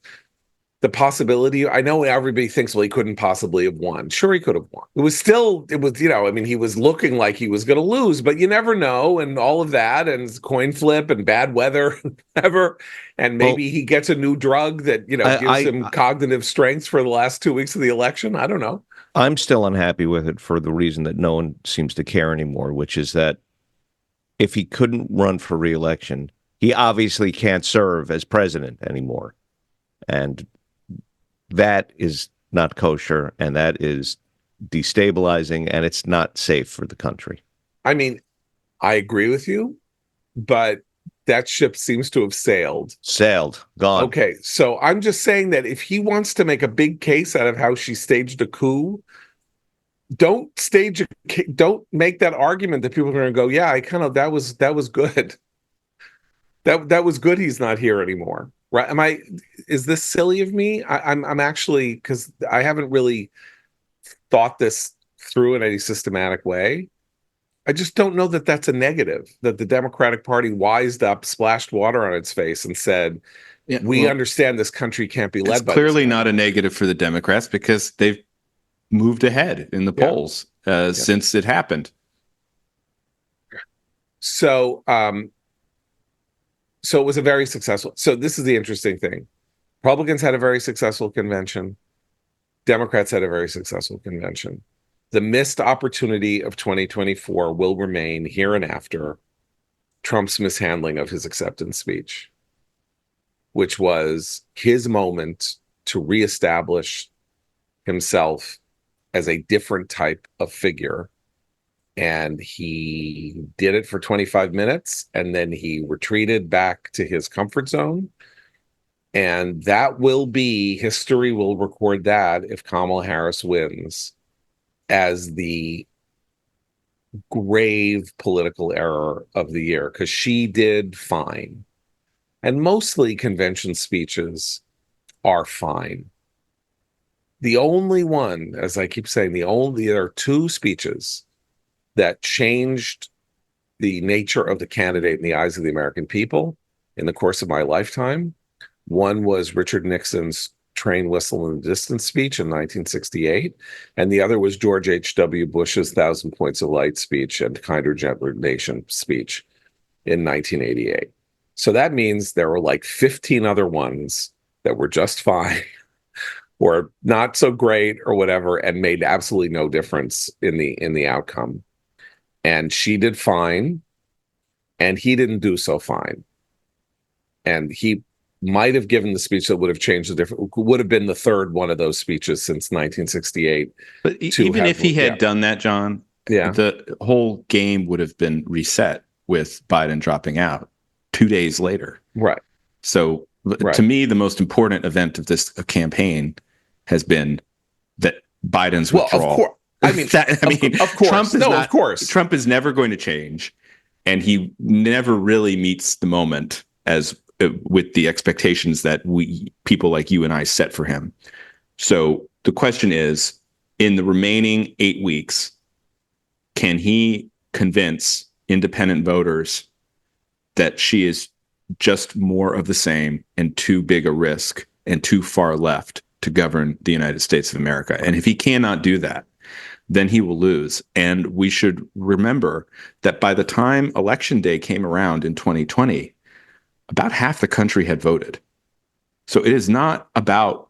The possibility, I know everybody thinks, well, he couldn't possibly have won. Sure, he could have won. He was looking like he was going to lose, but you never know, and all of that, and coin flip, and bad weather, and whatever. And maybe he gets a new drug that, gives him cognitive strength for the last 2 weeks of the election. I don't know. I'm still unhappy with it for the reason that no one seems to care anymore, which is that if he couldn't run for re-election, he obviously can't serve as president anymore. And that is not kosher, and that is destabilizing, and it's not safe for the country. I mean, I agree with you, but that ship seems to have sailed. Gone. Okay, so I'm just saying that if he wants to make a big case out of how she staged a coup, don't make that argument that people are going to go, yeah, that was good. That was good. He's not here anymore. Right? Is this silly of me? I'm actually, because I haven't really thought this through in any systematic way. I just don't know that that's a negative, that the Democratic Party wised up, splashed water on its face, and said, we understand this country can't be led by this. It's clearly not a negative for the Democrats because they've moved ahead in the polls since it happened. So it was a very successful. So this is the interesting thing. Republicans had a very successful convention. Democrats had a very successful convention. The missed opportunity of 2024 will remain here and after Trump's mishandling of his acceptance speech, which was his moment to reestablish himself as a different type of figure. And he did it for 25 minutes, and then he retreated back to his comfort zone. And that will be, history will record that if Kamala Harris wins, as the grave political error of the year, because she did fine. And mostly convention speeches are fine. The only one, as I keep saying, there are two speeches that changed the nature of the candidate in the eyes of the American people in the course of my lifetime. One was Richard Nixon's train whistle in the distance speech in 1968, and the other was George H.W. Bush's 1,000 Points of Light speech and Kinder, Gentler Nation speech in 1988. So that means there were 15 other ones that were just fine or not so great or whatever, and made absolutely no difference in the outcome. And she did fine, and he didn't do so fine. And he might have given the speech that would have changed would have been the third one of those speeches since 1968. But even if he had done that, John, the whole game would have been reset with Biden dropping out 2 days later. Right. So to me, the most important event of this campaign has been that Biden's withdrawal. Of course. Of course. Trump is never going to change, and he never really meets the moment as with the expectations that people like you and I set for him. So the question is, in the remaining 8 weeks, can he convince independent voters that she is just more of the same and too big a risk and too far left to govern the United States of America? And if he cannot do that, then he will lose. And we should remember that by the time Election Day came around in 2020, about half the country had voted. So it is not about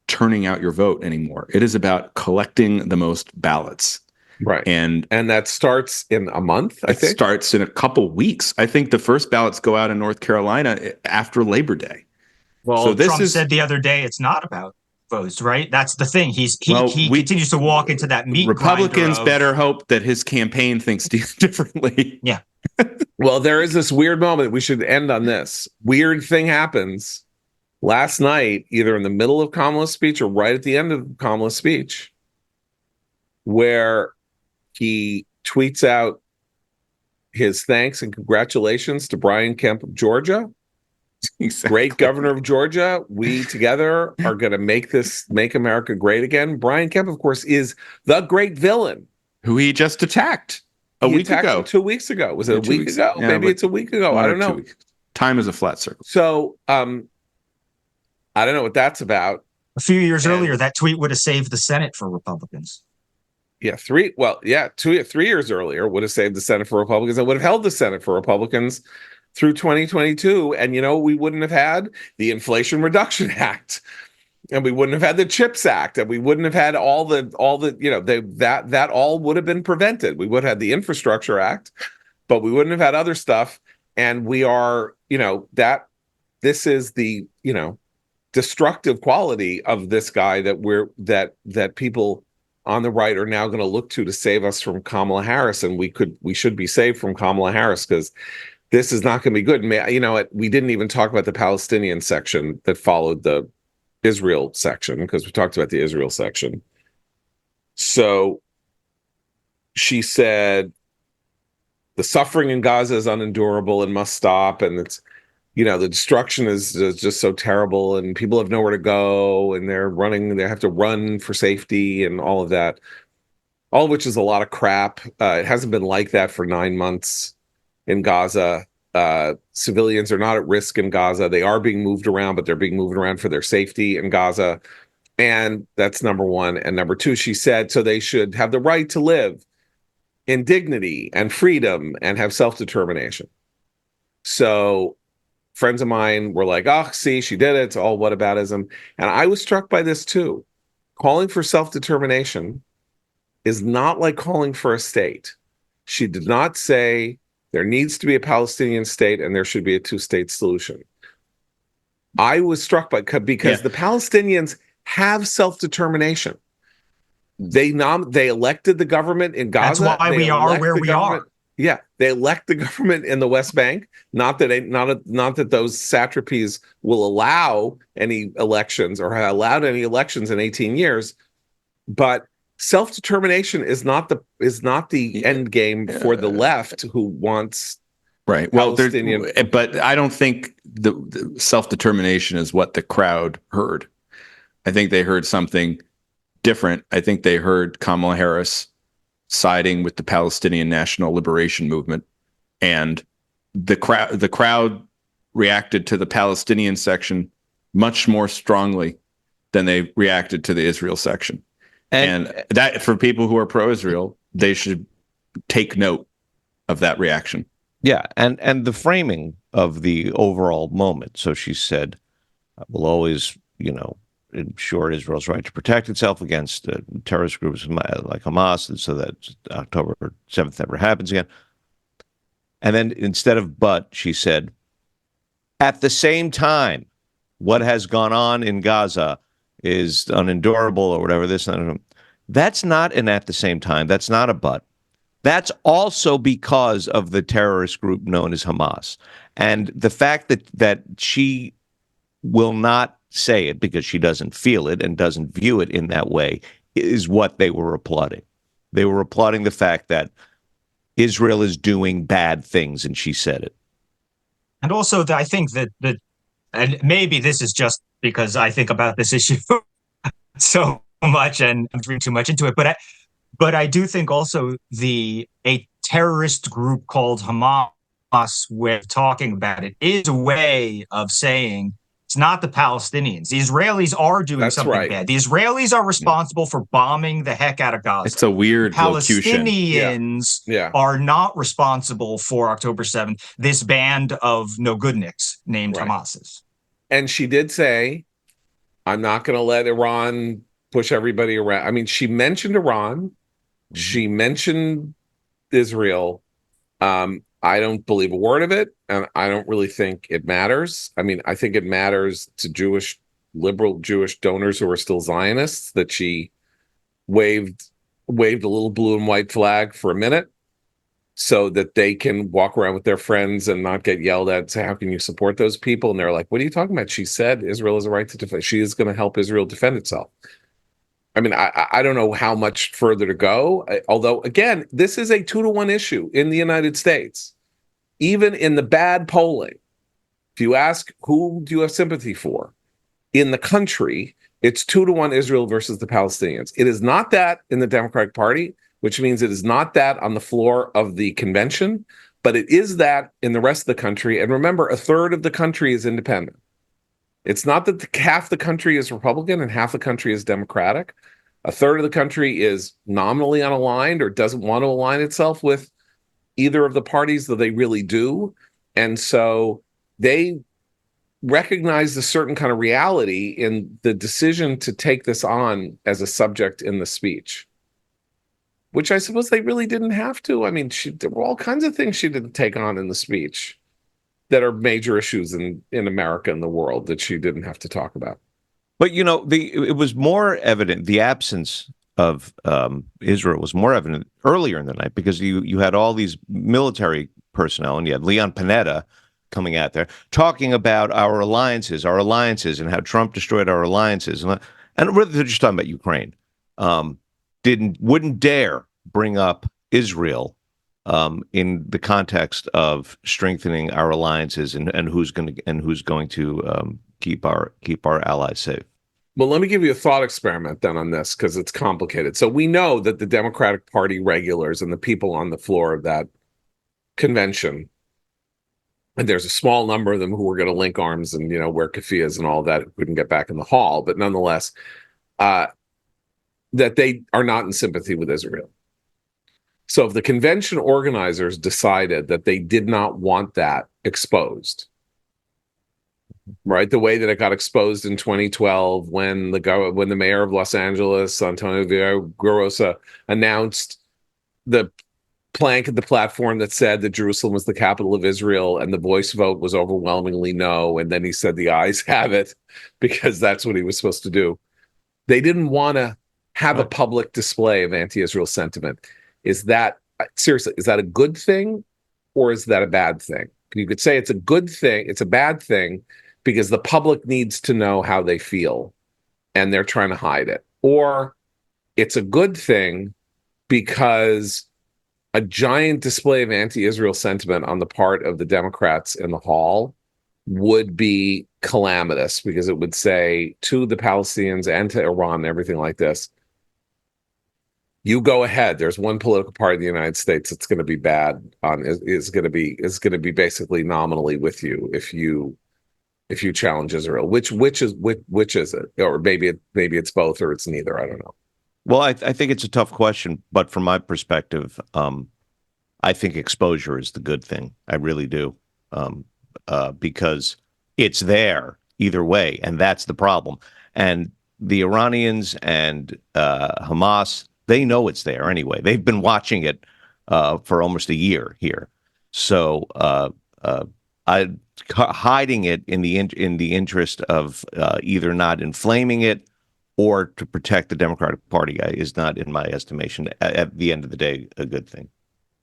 turning out your vote anymore. It is about collecting the most ballots. Right. And that starts in a month, I think. It starts in a couple weeks. I think the first ballots go out in North Carolina after Labor Day. Well, so Trump said the other day it's not about votes, right? That's the thing. He continues to walk into that meat Republicans grinder better hope that his campaign thinks differently. Yeah. Well, there is this weird moment. We should end on this. Weird thing happens last night, either in the middle of Kamala's speech or right at the end of Kamala's speech, where he tweets out his thanks and congratulations to Brian Kemp of Georgia. Exactly. Great governor of Georgia. We together are going to make America great again. Brian Kemp, of course, is the great villain who he just attacked a week ago. 2 weeks ago. Was it a week ago? Yeah, maybe it's a week ago. I don't know. Time is a flat circle. So I don't know what that's about. A few years earlier, that tweet would have saved the Senate for Republicans. Yeah, 3 years earlier would have saved the Senate for Republicans. I would have held the Senate for Republicans through 2022. And, we wouldn't have had the Inflation Reduction Act, and we wouldn't have had the CHIPS Act, and we wouldn't have had all the that all would have been prevented. We would have had the Infrastructure Act, but we wouldn't have had other stuff. And we are, this is the, destructive quality of this guy that people on the right are now going to look to save us from Kamala Harris. And we should be saved from Kamala Harris, because this is not going to be good. We didn't even talk about the Palestinian section that followed the Israel section, because we talked about the Israel section. So she said, the suffering in Gaza is unendurable and must stop. And it's, the destruction is just so terrible, and people have nowhere to go, and they have to run for safety and all of that, all of which is a lot of crap. It hasn't been like that for 9 months in Gaza. Civilians are not at risk in Gaza. They are being moved around, but they're being moved around for their safety in Gaza. And that's number one. And number two, she said, so they should have the right to live in dignity and freedom and have self-determination. So friends of mine were like, oh, see, she did it. It's all whataboutism. And I was struck by this too. Calling for self-determination is not like calling for a state. She did not say there needs to be a Palestinian state and there should be a two-state solution. I was struck by because the Palestinians have self-determination. They elected the government in Gaza. That's why we are where we are. Yeah, they elect the government in the West Bank. Not that those satrapies will allow any elections or have allowed any elections in 18 years, but self-determination is not the end game for the left, who wants right. Well, but I don't think the self-determination is what the crowd heard. I think they heard something different. I think they heard Kamala Harris siding with the Palestinian National Liberation Movement, and the crowd reacted to the Palestinian section much more strongly than they reacted to the Israel section. And that, for people who are pro-Israel, they should take note of that reaction. Yeah, and the framing of the overall moment. So she said, "We'll always, ensure Israel's right to protect itself against terrorist groups like Hamas, and so that October 7th never happens again." And then instead of "but," she said, "At the same time, what has gone on in Gaza is unendurable," or whatever this. That's not an "at the same time." That's not a "but." That's also because of the terrorist group known as Hamas. And the fact that she will not say it because she doesn't feel it and doesn't view it in that way is what they were applauding. They were applauding the fact that Israel is doing bad things, and she said it. And also, I think that and maybe this is just because I think about this issue so much and I'm reading too much into it, but I do think also a terrorist group called Hamas way of talking about it is a way of saying it's not the Palestinians. The Israelis are doing something bad. The Israelis are responsible for bombing the heck out of Gaza. It's a weird locution. Palestinians are not responsible for October 7th. This band of no-goodniks named Hamas. And she did say, I'm not going to let Iran push everybody around. I mean, she mentioned Iran. She mentioned Israel. I don't believe a word of it, and I don't really think it matters. I mean, I think it matters to liberal Jewish donors who are still Zionists that she waved a little blue and white flag for a minute so that they can walk around with their friends and not get yelled at and say, how can you support those people? And they're like, what are you talking about? She said Israel has a right to defend. She is going to help Israel defend itself. I mean, I don't know how much further to go. Although, again, this is a 2-to-1 issue in the United States. Even in the bad polling, if you ask who do you have sympathy for in the country, it's 2-to-1 Israel versus the Palestinians. It is not that in the Democratic Party, which means it is not that on the floor of the convention, but it is that in the rest of the country. And remember, a third of the country is independent. It's not that half the country is Republican and half the country is Democratic. A third of the country is nominally unaligned or doesn't want to align itself with either of the parties, though they really do. And so they recognize a certain kind of reality in the decision to take this on as a subject in the speech, which I suppose they really didn't have to. I mean, there were all kinds of things she didn't take on in the speech that are major issues in America and the world that she didn't have to talk about. But, it was more evident, the absence of Israel was more evident earlier in the night because you had all these military personnel and you had Leon Panetta coming out there talking about our alliances and how Trump destroyed our alliances. And really they're just talking about Ukraine. Wouldn't dare bring up Israel in the context of strengthening our alliances and who's going to keep our allies safe. Well, let me give you a thought experiment then on this because it's complicated. So we know that the Democratic Party regulars and the people on the floor of that convention, and there's a small number of them who were going to link arms and wear keffiyehs and all that, couldn't get back in the hall, but nonetheless, that they are not in sympathy with Israel. So if the convention organizers decided that they did not want that exposed, right, the way that it got exposed in 2012 when the mayor of Los Angeles, Antonio Villaraigosa, announced the plank at the platform that said that Jerusalem was the capital of Israel, and the voice vote was overwhelmingly no, and then he said the ayes have it because that's what he was supposed to do. They didn't want to have a public display of anti-Israel sentiment. Seriously, is that a good thing or is that a bad thing? You could say it's a good thing, it's a bad thing because the public needs to know how they feel and they're trying to hide it. Or it's a good thing because a giant display of anti-Israel sentiment on the part of the Democrats in the hall would be calamitous because it would say to the Palestinians and to Iran and everything like this, you go ahead. There's one political party in the United States that's going to be bad is going to be basically nominally with you if you challenge Israel. Which is it? Or maybe it's both or it's neither. I don't know. Well, I think it's a tough question, but from my perspective, I think exposure is the good thing. I really do, because it's there either way, and that's the problem. And the Iranians and Hamas, they know it's there anyway. They've been watching it for almost a year here. So hiding it in the interest of either not inflaming it or to protect the Democratic Party is not, in my estimation, at the end of the day, a good thing.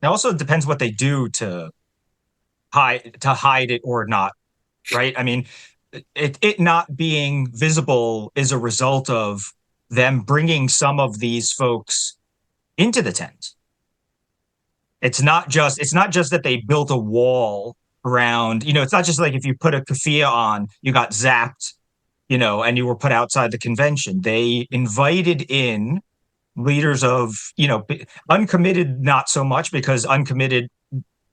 It also depends what they do to hide it or not, right? I mean, it not being visible is a result of them bringing some of these folks into the tent. It's not just that they built a wall around, it's not just like if you put a keffiyeh on, you got zapped, and you were put outside the convention. They invited in leaders of, uncommitted, not so much, because uncommitted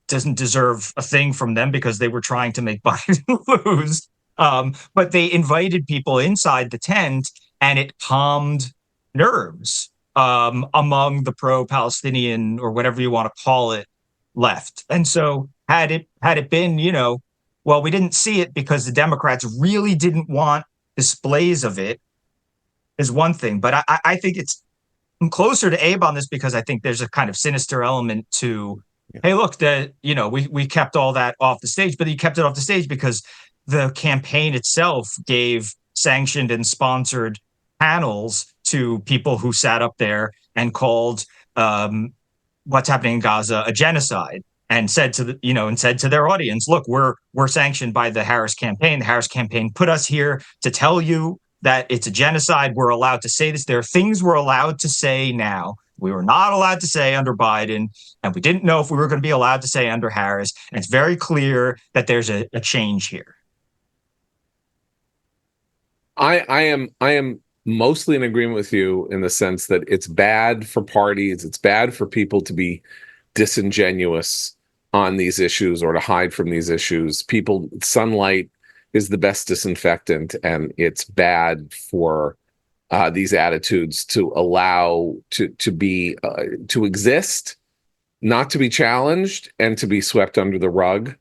doesn't deserve a thing from them because they were trying to make Biden lose. But they invited people inside the tent, and it calmed nerves among the pro-Palestinian, or whatever you want to call it, left. And so had it been, well, we didn't see it because the Democrats really didn't want displays of it, is one thing. But I think I'm closer to Abe on this because I think there's a kind of sinister element to, hey, look, we kept all that off the stage, but you kept it off the stage because the campaign itself gave sanctioned and sponsored panels to people who sat up there and called what's happening in Gaza a genocide, and said to their audience, look, we're sanctioned by the Harris campaign. The Harris campaign put us here to tell you that it's a genocide. We're allowed to say this. There are things we're allowed to say now we were not allowed to say under Biden, and we didn't know if we were going to be allowed to say under Harris. And it's very clear that there's a change here. I am mostly in agreement with you in the sense that it's bad for parties. It's bad for people to be disingenuous on these issues or to hide from these issues. Sunlight is the best disinfectant, and it's bad for these attitudes to allow to exist, not to be challenged, and to be swept under the rug.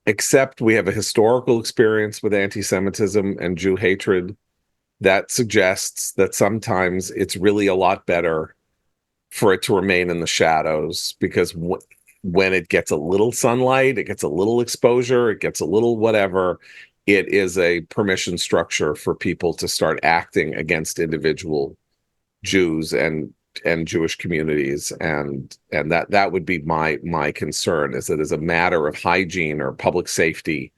Except we have a historical experience with anti-Semitism and Jew hatred that suggests that sometimes it's really a lot better for it to remain in the shadows, because when it gets a little sunlight, it gets a little exposure, it gets a little whatever, it is a permission structure for people to start acting against individual Jews and Jewish communities, and that would be my concern, is that as a matter of hygiene or public safety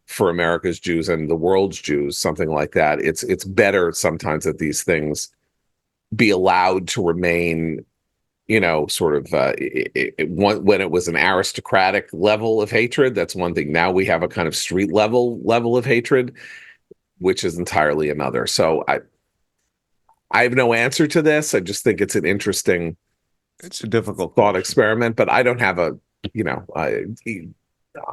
for America's Jews and the world's Jews, something like that, it's better sometimes that these things be allowed to remain, sort of when it was an aristocratic level of hatred, that's one thing. Now we have a kind of street level of hatred, which is entirely another. So I have no answer to this. I just think it's it's a difficult thought experiment, but I don't have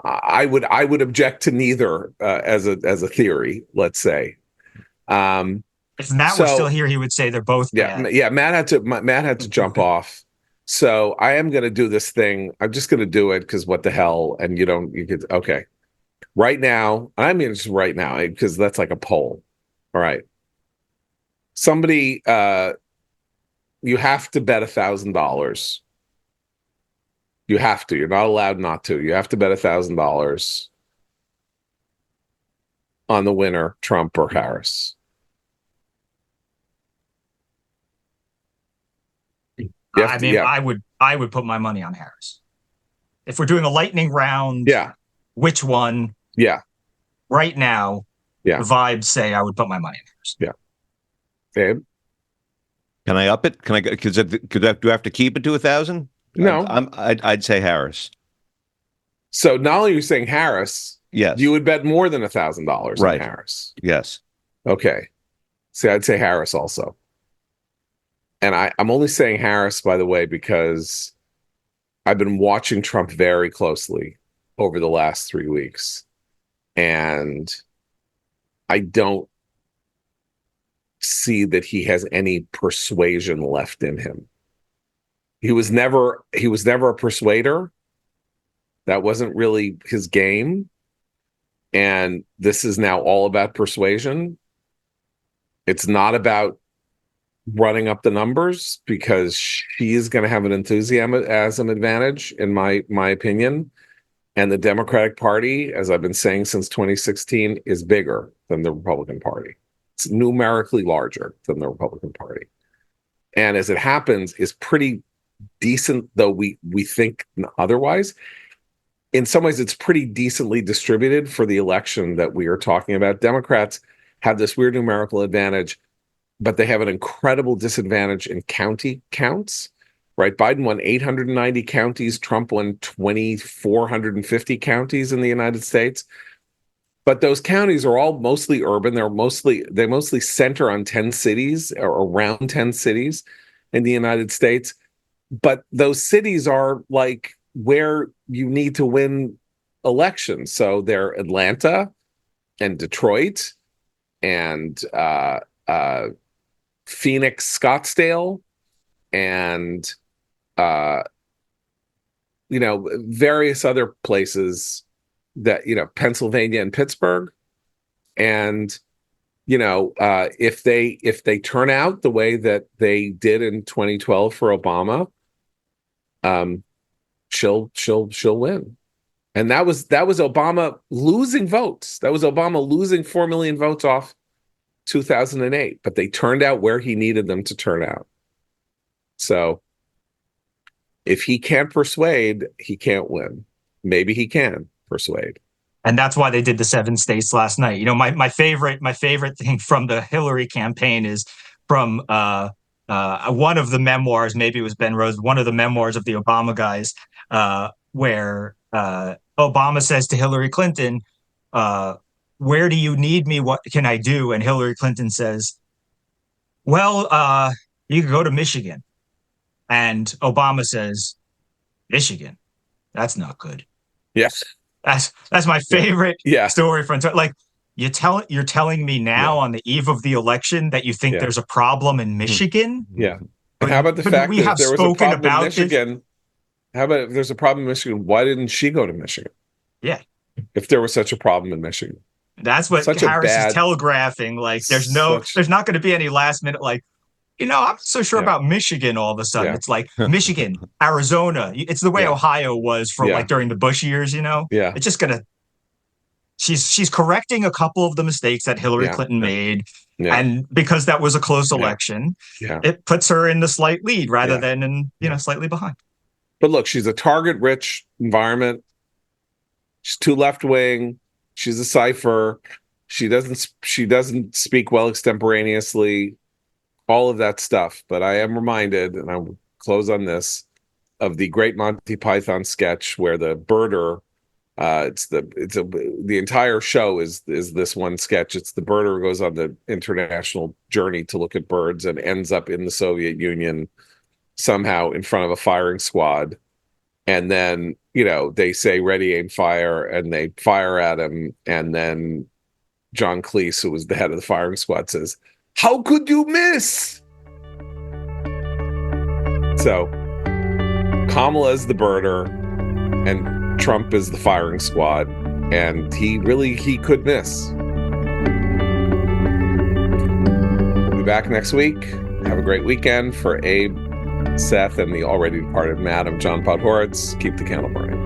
I would object to neither as a theory, let's say. If Matt were still here, he would say they're both bad. Yeah. Matt had to jump off. So I am going to do this thing. I'm just going to do it because what the hell? And okay. Right now, I mean, just right now, because that's like a poll. All right. Somebody, you have to bet $1,000. You have to. You're not allowed not to. You have to bet $1,000 on the winner, Trump or Harris. I would put my money on Harris. If we're doing a lightning round, which one? Yeah. Right now, the vibes say I would put my money on Harris. Yeah. Babe? Can I up it? Can I? Do I have to keep it to 1,000? No. I'd say Harris. So not only are you saying Harris, yes, you would bet more than $1,000 on Harris. Yes. Okay. See, I'd say Harris also. And I'm only saying Harris, by the way, because I've been watching Trump very closely over the last 3 weeks. And I don't see that he has any persuasion left in him. He was never a persuader. That wasn't really his game. And this is now all about persuasion. It's not about running up the numbers, because she is going to have an enthusiasm advantage, in my opinion. And the Democratic Party, as I've been saying since 2016, is bigger than the Republican Party. It's numerically larger than the Republican Party. And as it happens, is pretty decent, though we think otherwise. In some ways, it's pretty decently distributed for the election that we are talking about. Democrats have this weird numerical advantage, but they have an incredible disadvantage in county counts, right? Biden won 890 counties. Trump won 2,450 counties in the United States. But those counties are all mostly urban. They mostly center on 10 cities or around 10 cities in the United States. But those cities are like where you need to win elections. So they're Atlanta and Detroit and Phoenix, Scottsdale, and various other places that, Pennsylvania and Pittsburgh. And if they turn out the way that they did in 2012 for Obama, she'll win. And that was Obama losing votes. That was Obama losing 4 million votes off 2008, but they turned out where he needed them to turn out. So if he can't persuade, he can't win. Maybe he can persuade. And that's why they did the 7 states last night. My favorite thing from the Hillary campaign is from one of the memoirs, maybe it was Ben Rose, one of the memoirs of the Obama guys, where Obama says to Hillary Clinton, where do you need me? What can I do? And Hillary Clinton says, well, you could go to Michigan. And Obama says, Michigan, that's not good. Yes. That's my favorite story from, like, you're telling me now on the eve of the election that you think there's a problem in Michigan? Yeah. And how about the fact that if there was a problem in Michigan, how about if there's a problem in Michigan, why didn't she go to Michigan? Yeah. If there was such a problem in Michigan. That's what Harris is telegraphing. Like, there's not going to be any last minute, like, I'm not so sure about Michigan all of a sudden. It's like Michigan, Arizona. It's the way Ohio was for like during the Bush years, Yeah. It's just going to, she's correcting a couple of the mistakes that Hillary Clinton made. Yeah. And because that was a close election, it puts her in the slight lead rather than in, slightly behind. But look, she's a target-rich environment. She's too left-wing. She's a cipher. She doesn't speak well extemporaneously. All of that stuff. But I am reminded, and I will close on this, of the great Monty Python sketch where the birder, the entire show is this one sketch. It's the birder who goes on the international journey to look at birds and ends up in the Soviet Union somehow in front of a firing squad. And then, they say, ready, aim, fire, and they fire at him. And then John Cleese, who was the head of the firing squad, says, "How could you miss?" So Kamala is the birder and Trump is the firing squad. And he could miss. We'll be back next week. Have a great weekend. For Abe, Seth, and the already departed Matt, I'm John Podhoretz. Keep the candle burning.